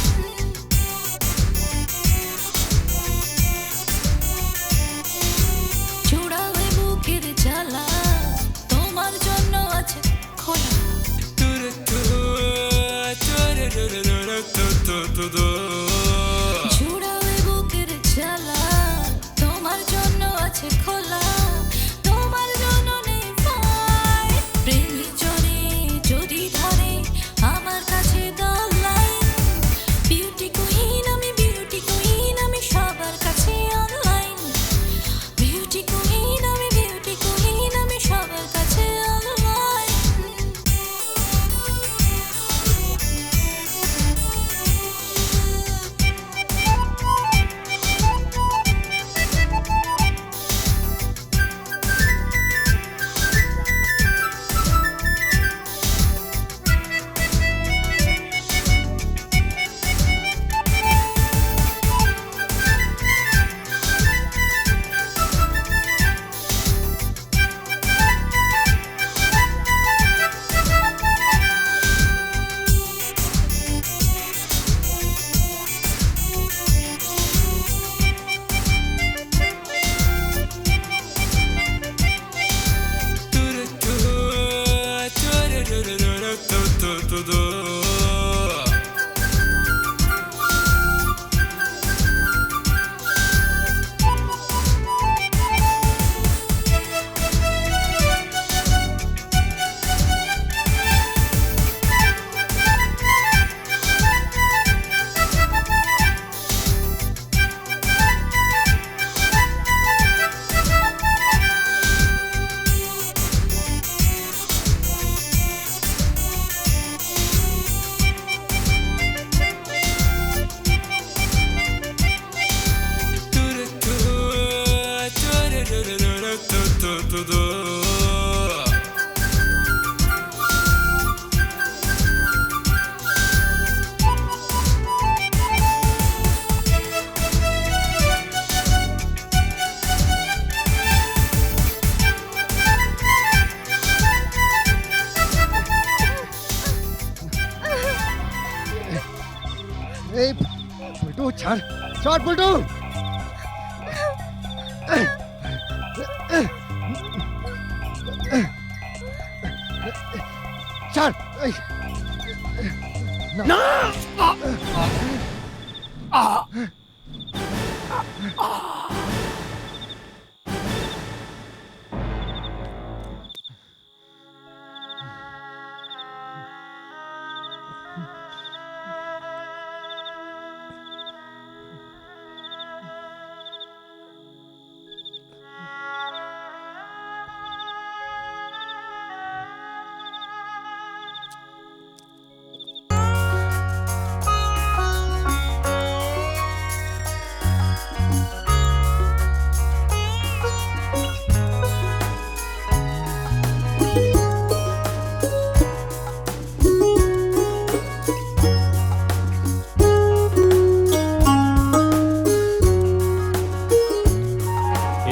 এই পল্টু ছাড় ছাড় পল্টু ছাড় এই না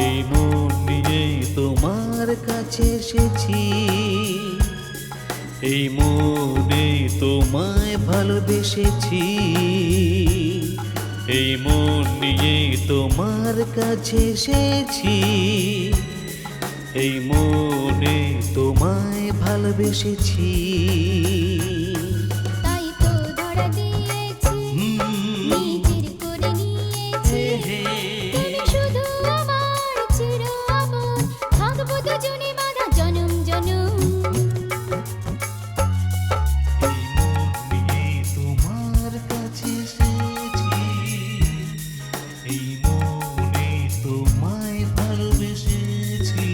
এই মন নিয়ে তোমার কাছে এসেছি, এই মনে তোমায় ভালোবেসেছি, এই মন নিয়ে তোমার কাছে এসেছি, এই মনে তোমায় ভালোবেসেছি। তাই তো ধরা দিয়েছি নিজের করে নিয়েছি তুমি শুধু আমার চির আপন থাকবো দুজনে বাঁধা জনম জনম এই মন নিয়ে তোমার কাছে এসেছি, এই মনে তোমায় ভালোবেসেছি।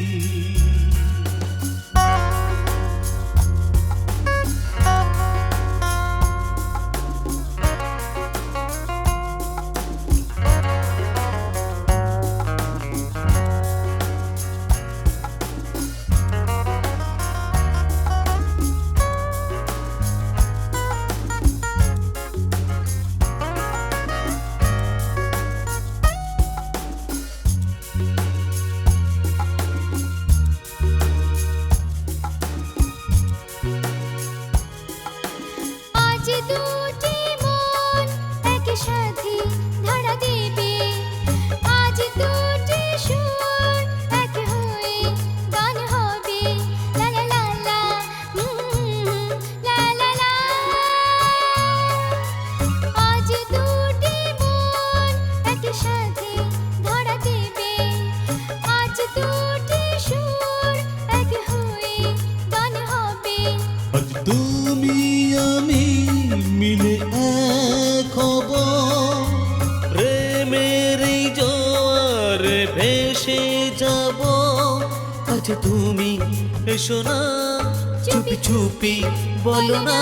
আজ দুটি মন একসাথে ধরা দেবে আজ দুটি সুর এক হয়ে গান হবে লা লা লা লা লা লা লা আজ দুটি মন একসাথে ধরা দেবে আজ দুটি সুর এক হয়ে গান হবে আজ তুমি আমি মিলে এক হব, প্রেমের এই জোয়ারে ভেসে যাব। আজ তুমি এসো না, চুপি চুপি বলো না,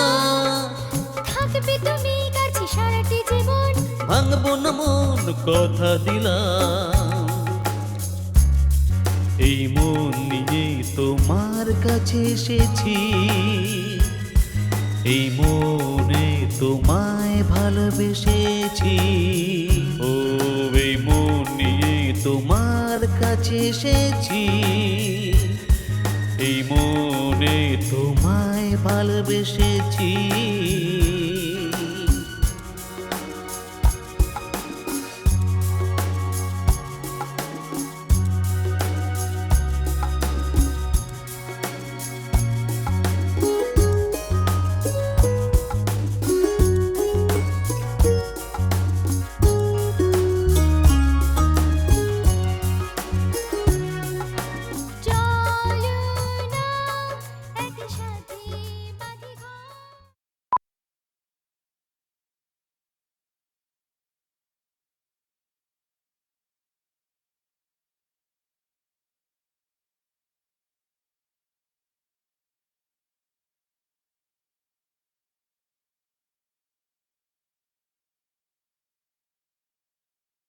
থাকবে তুমি কাছে সারাটি জীবন ভাঙবো না মন কথা দিলাম। এই মন নিয়ে তোমার কাছে এসেছি, এই মনে তোমায় ভালোবেসেছি। ও এই মন নিয়ে তোমার কাছে এসেছি, এই মনে তোমায় ভালোবেসেছি।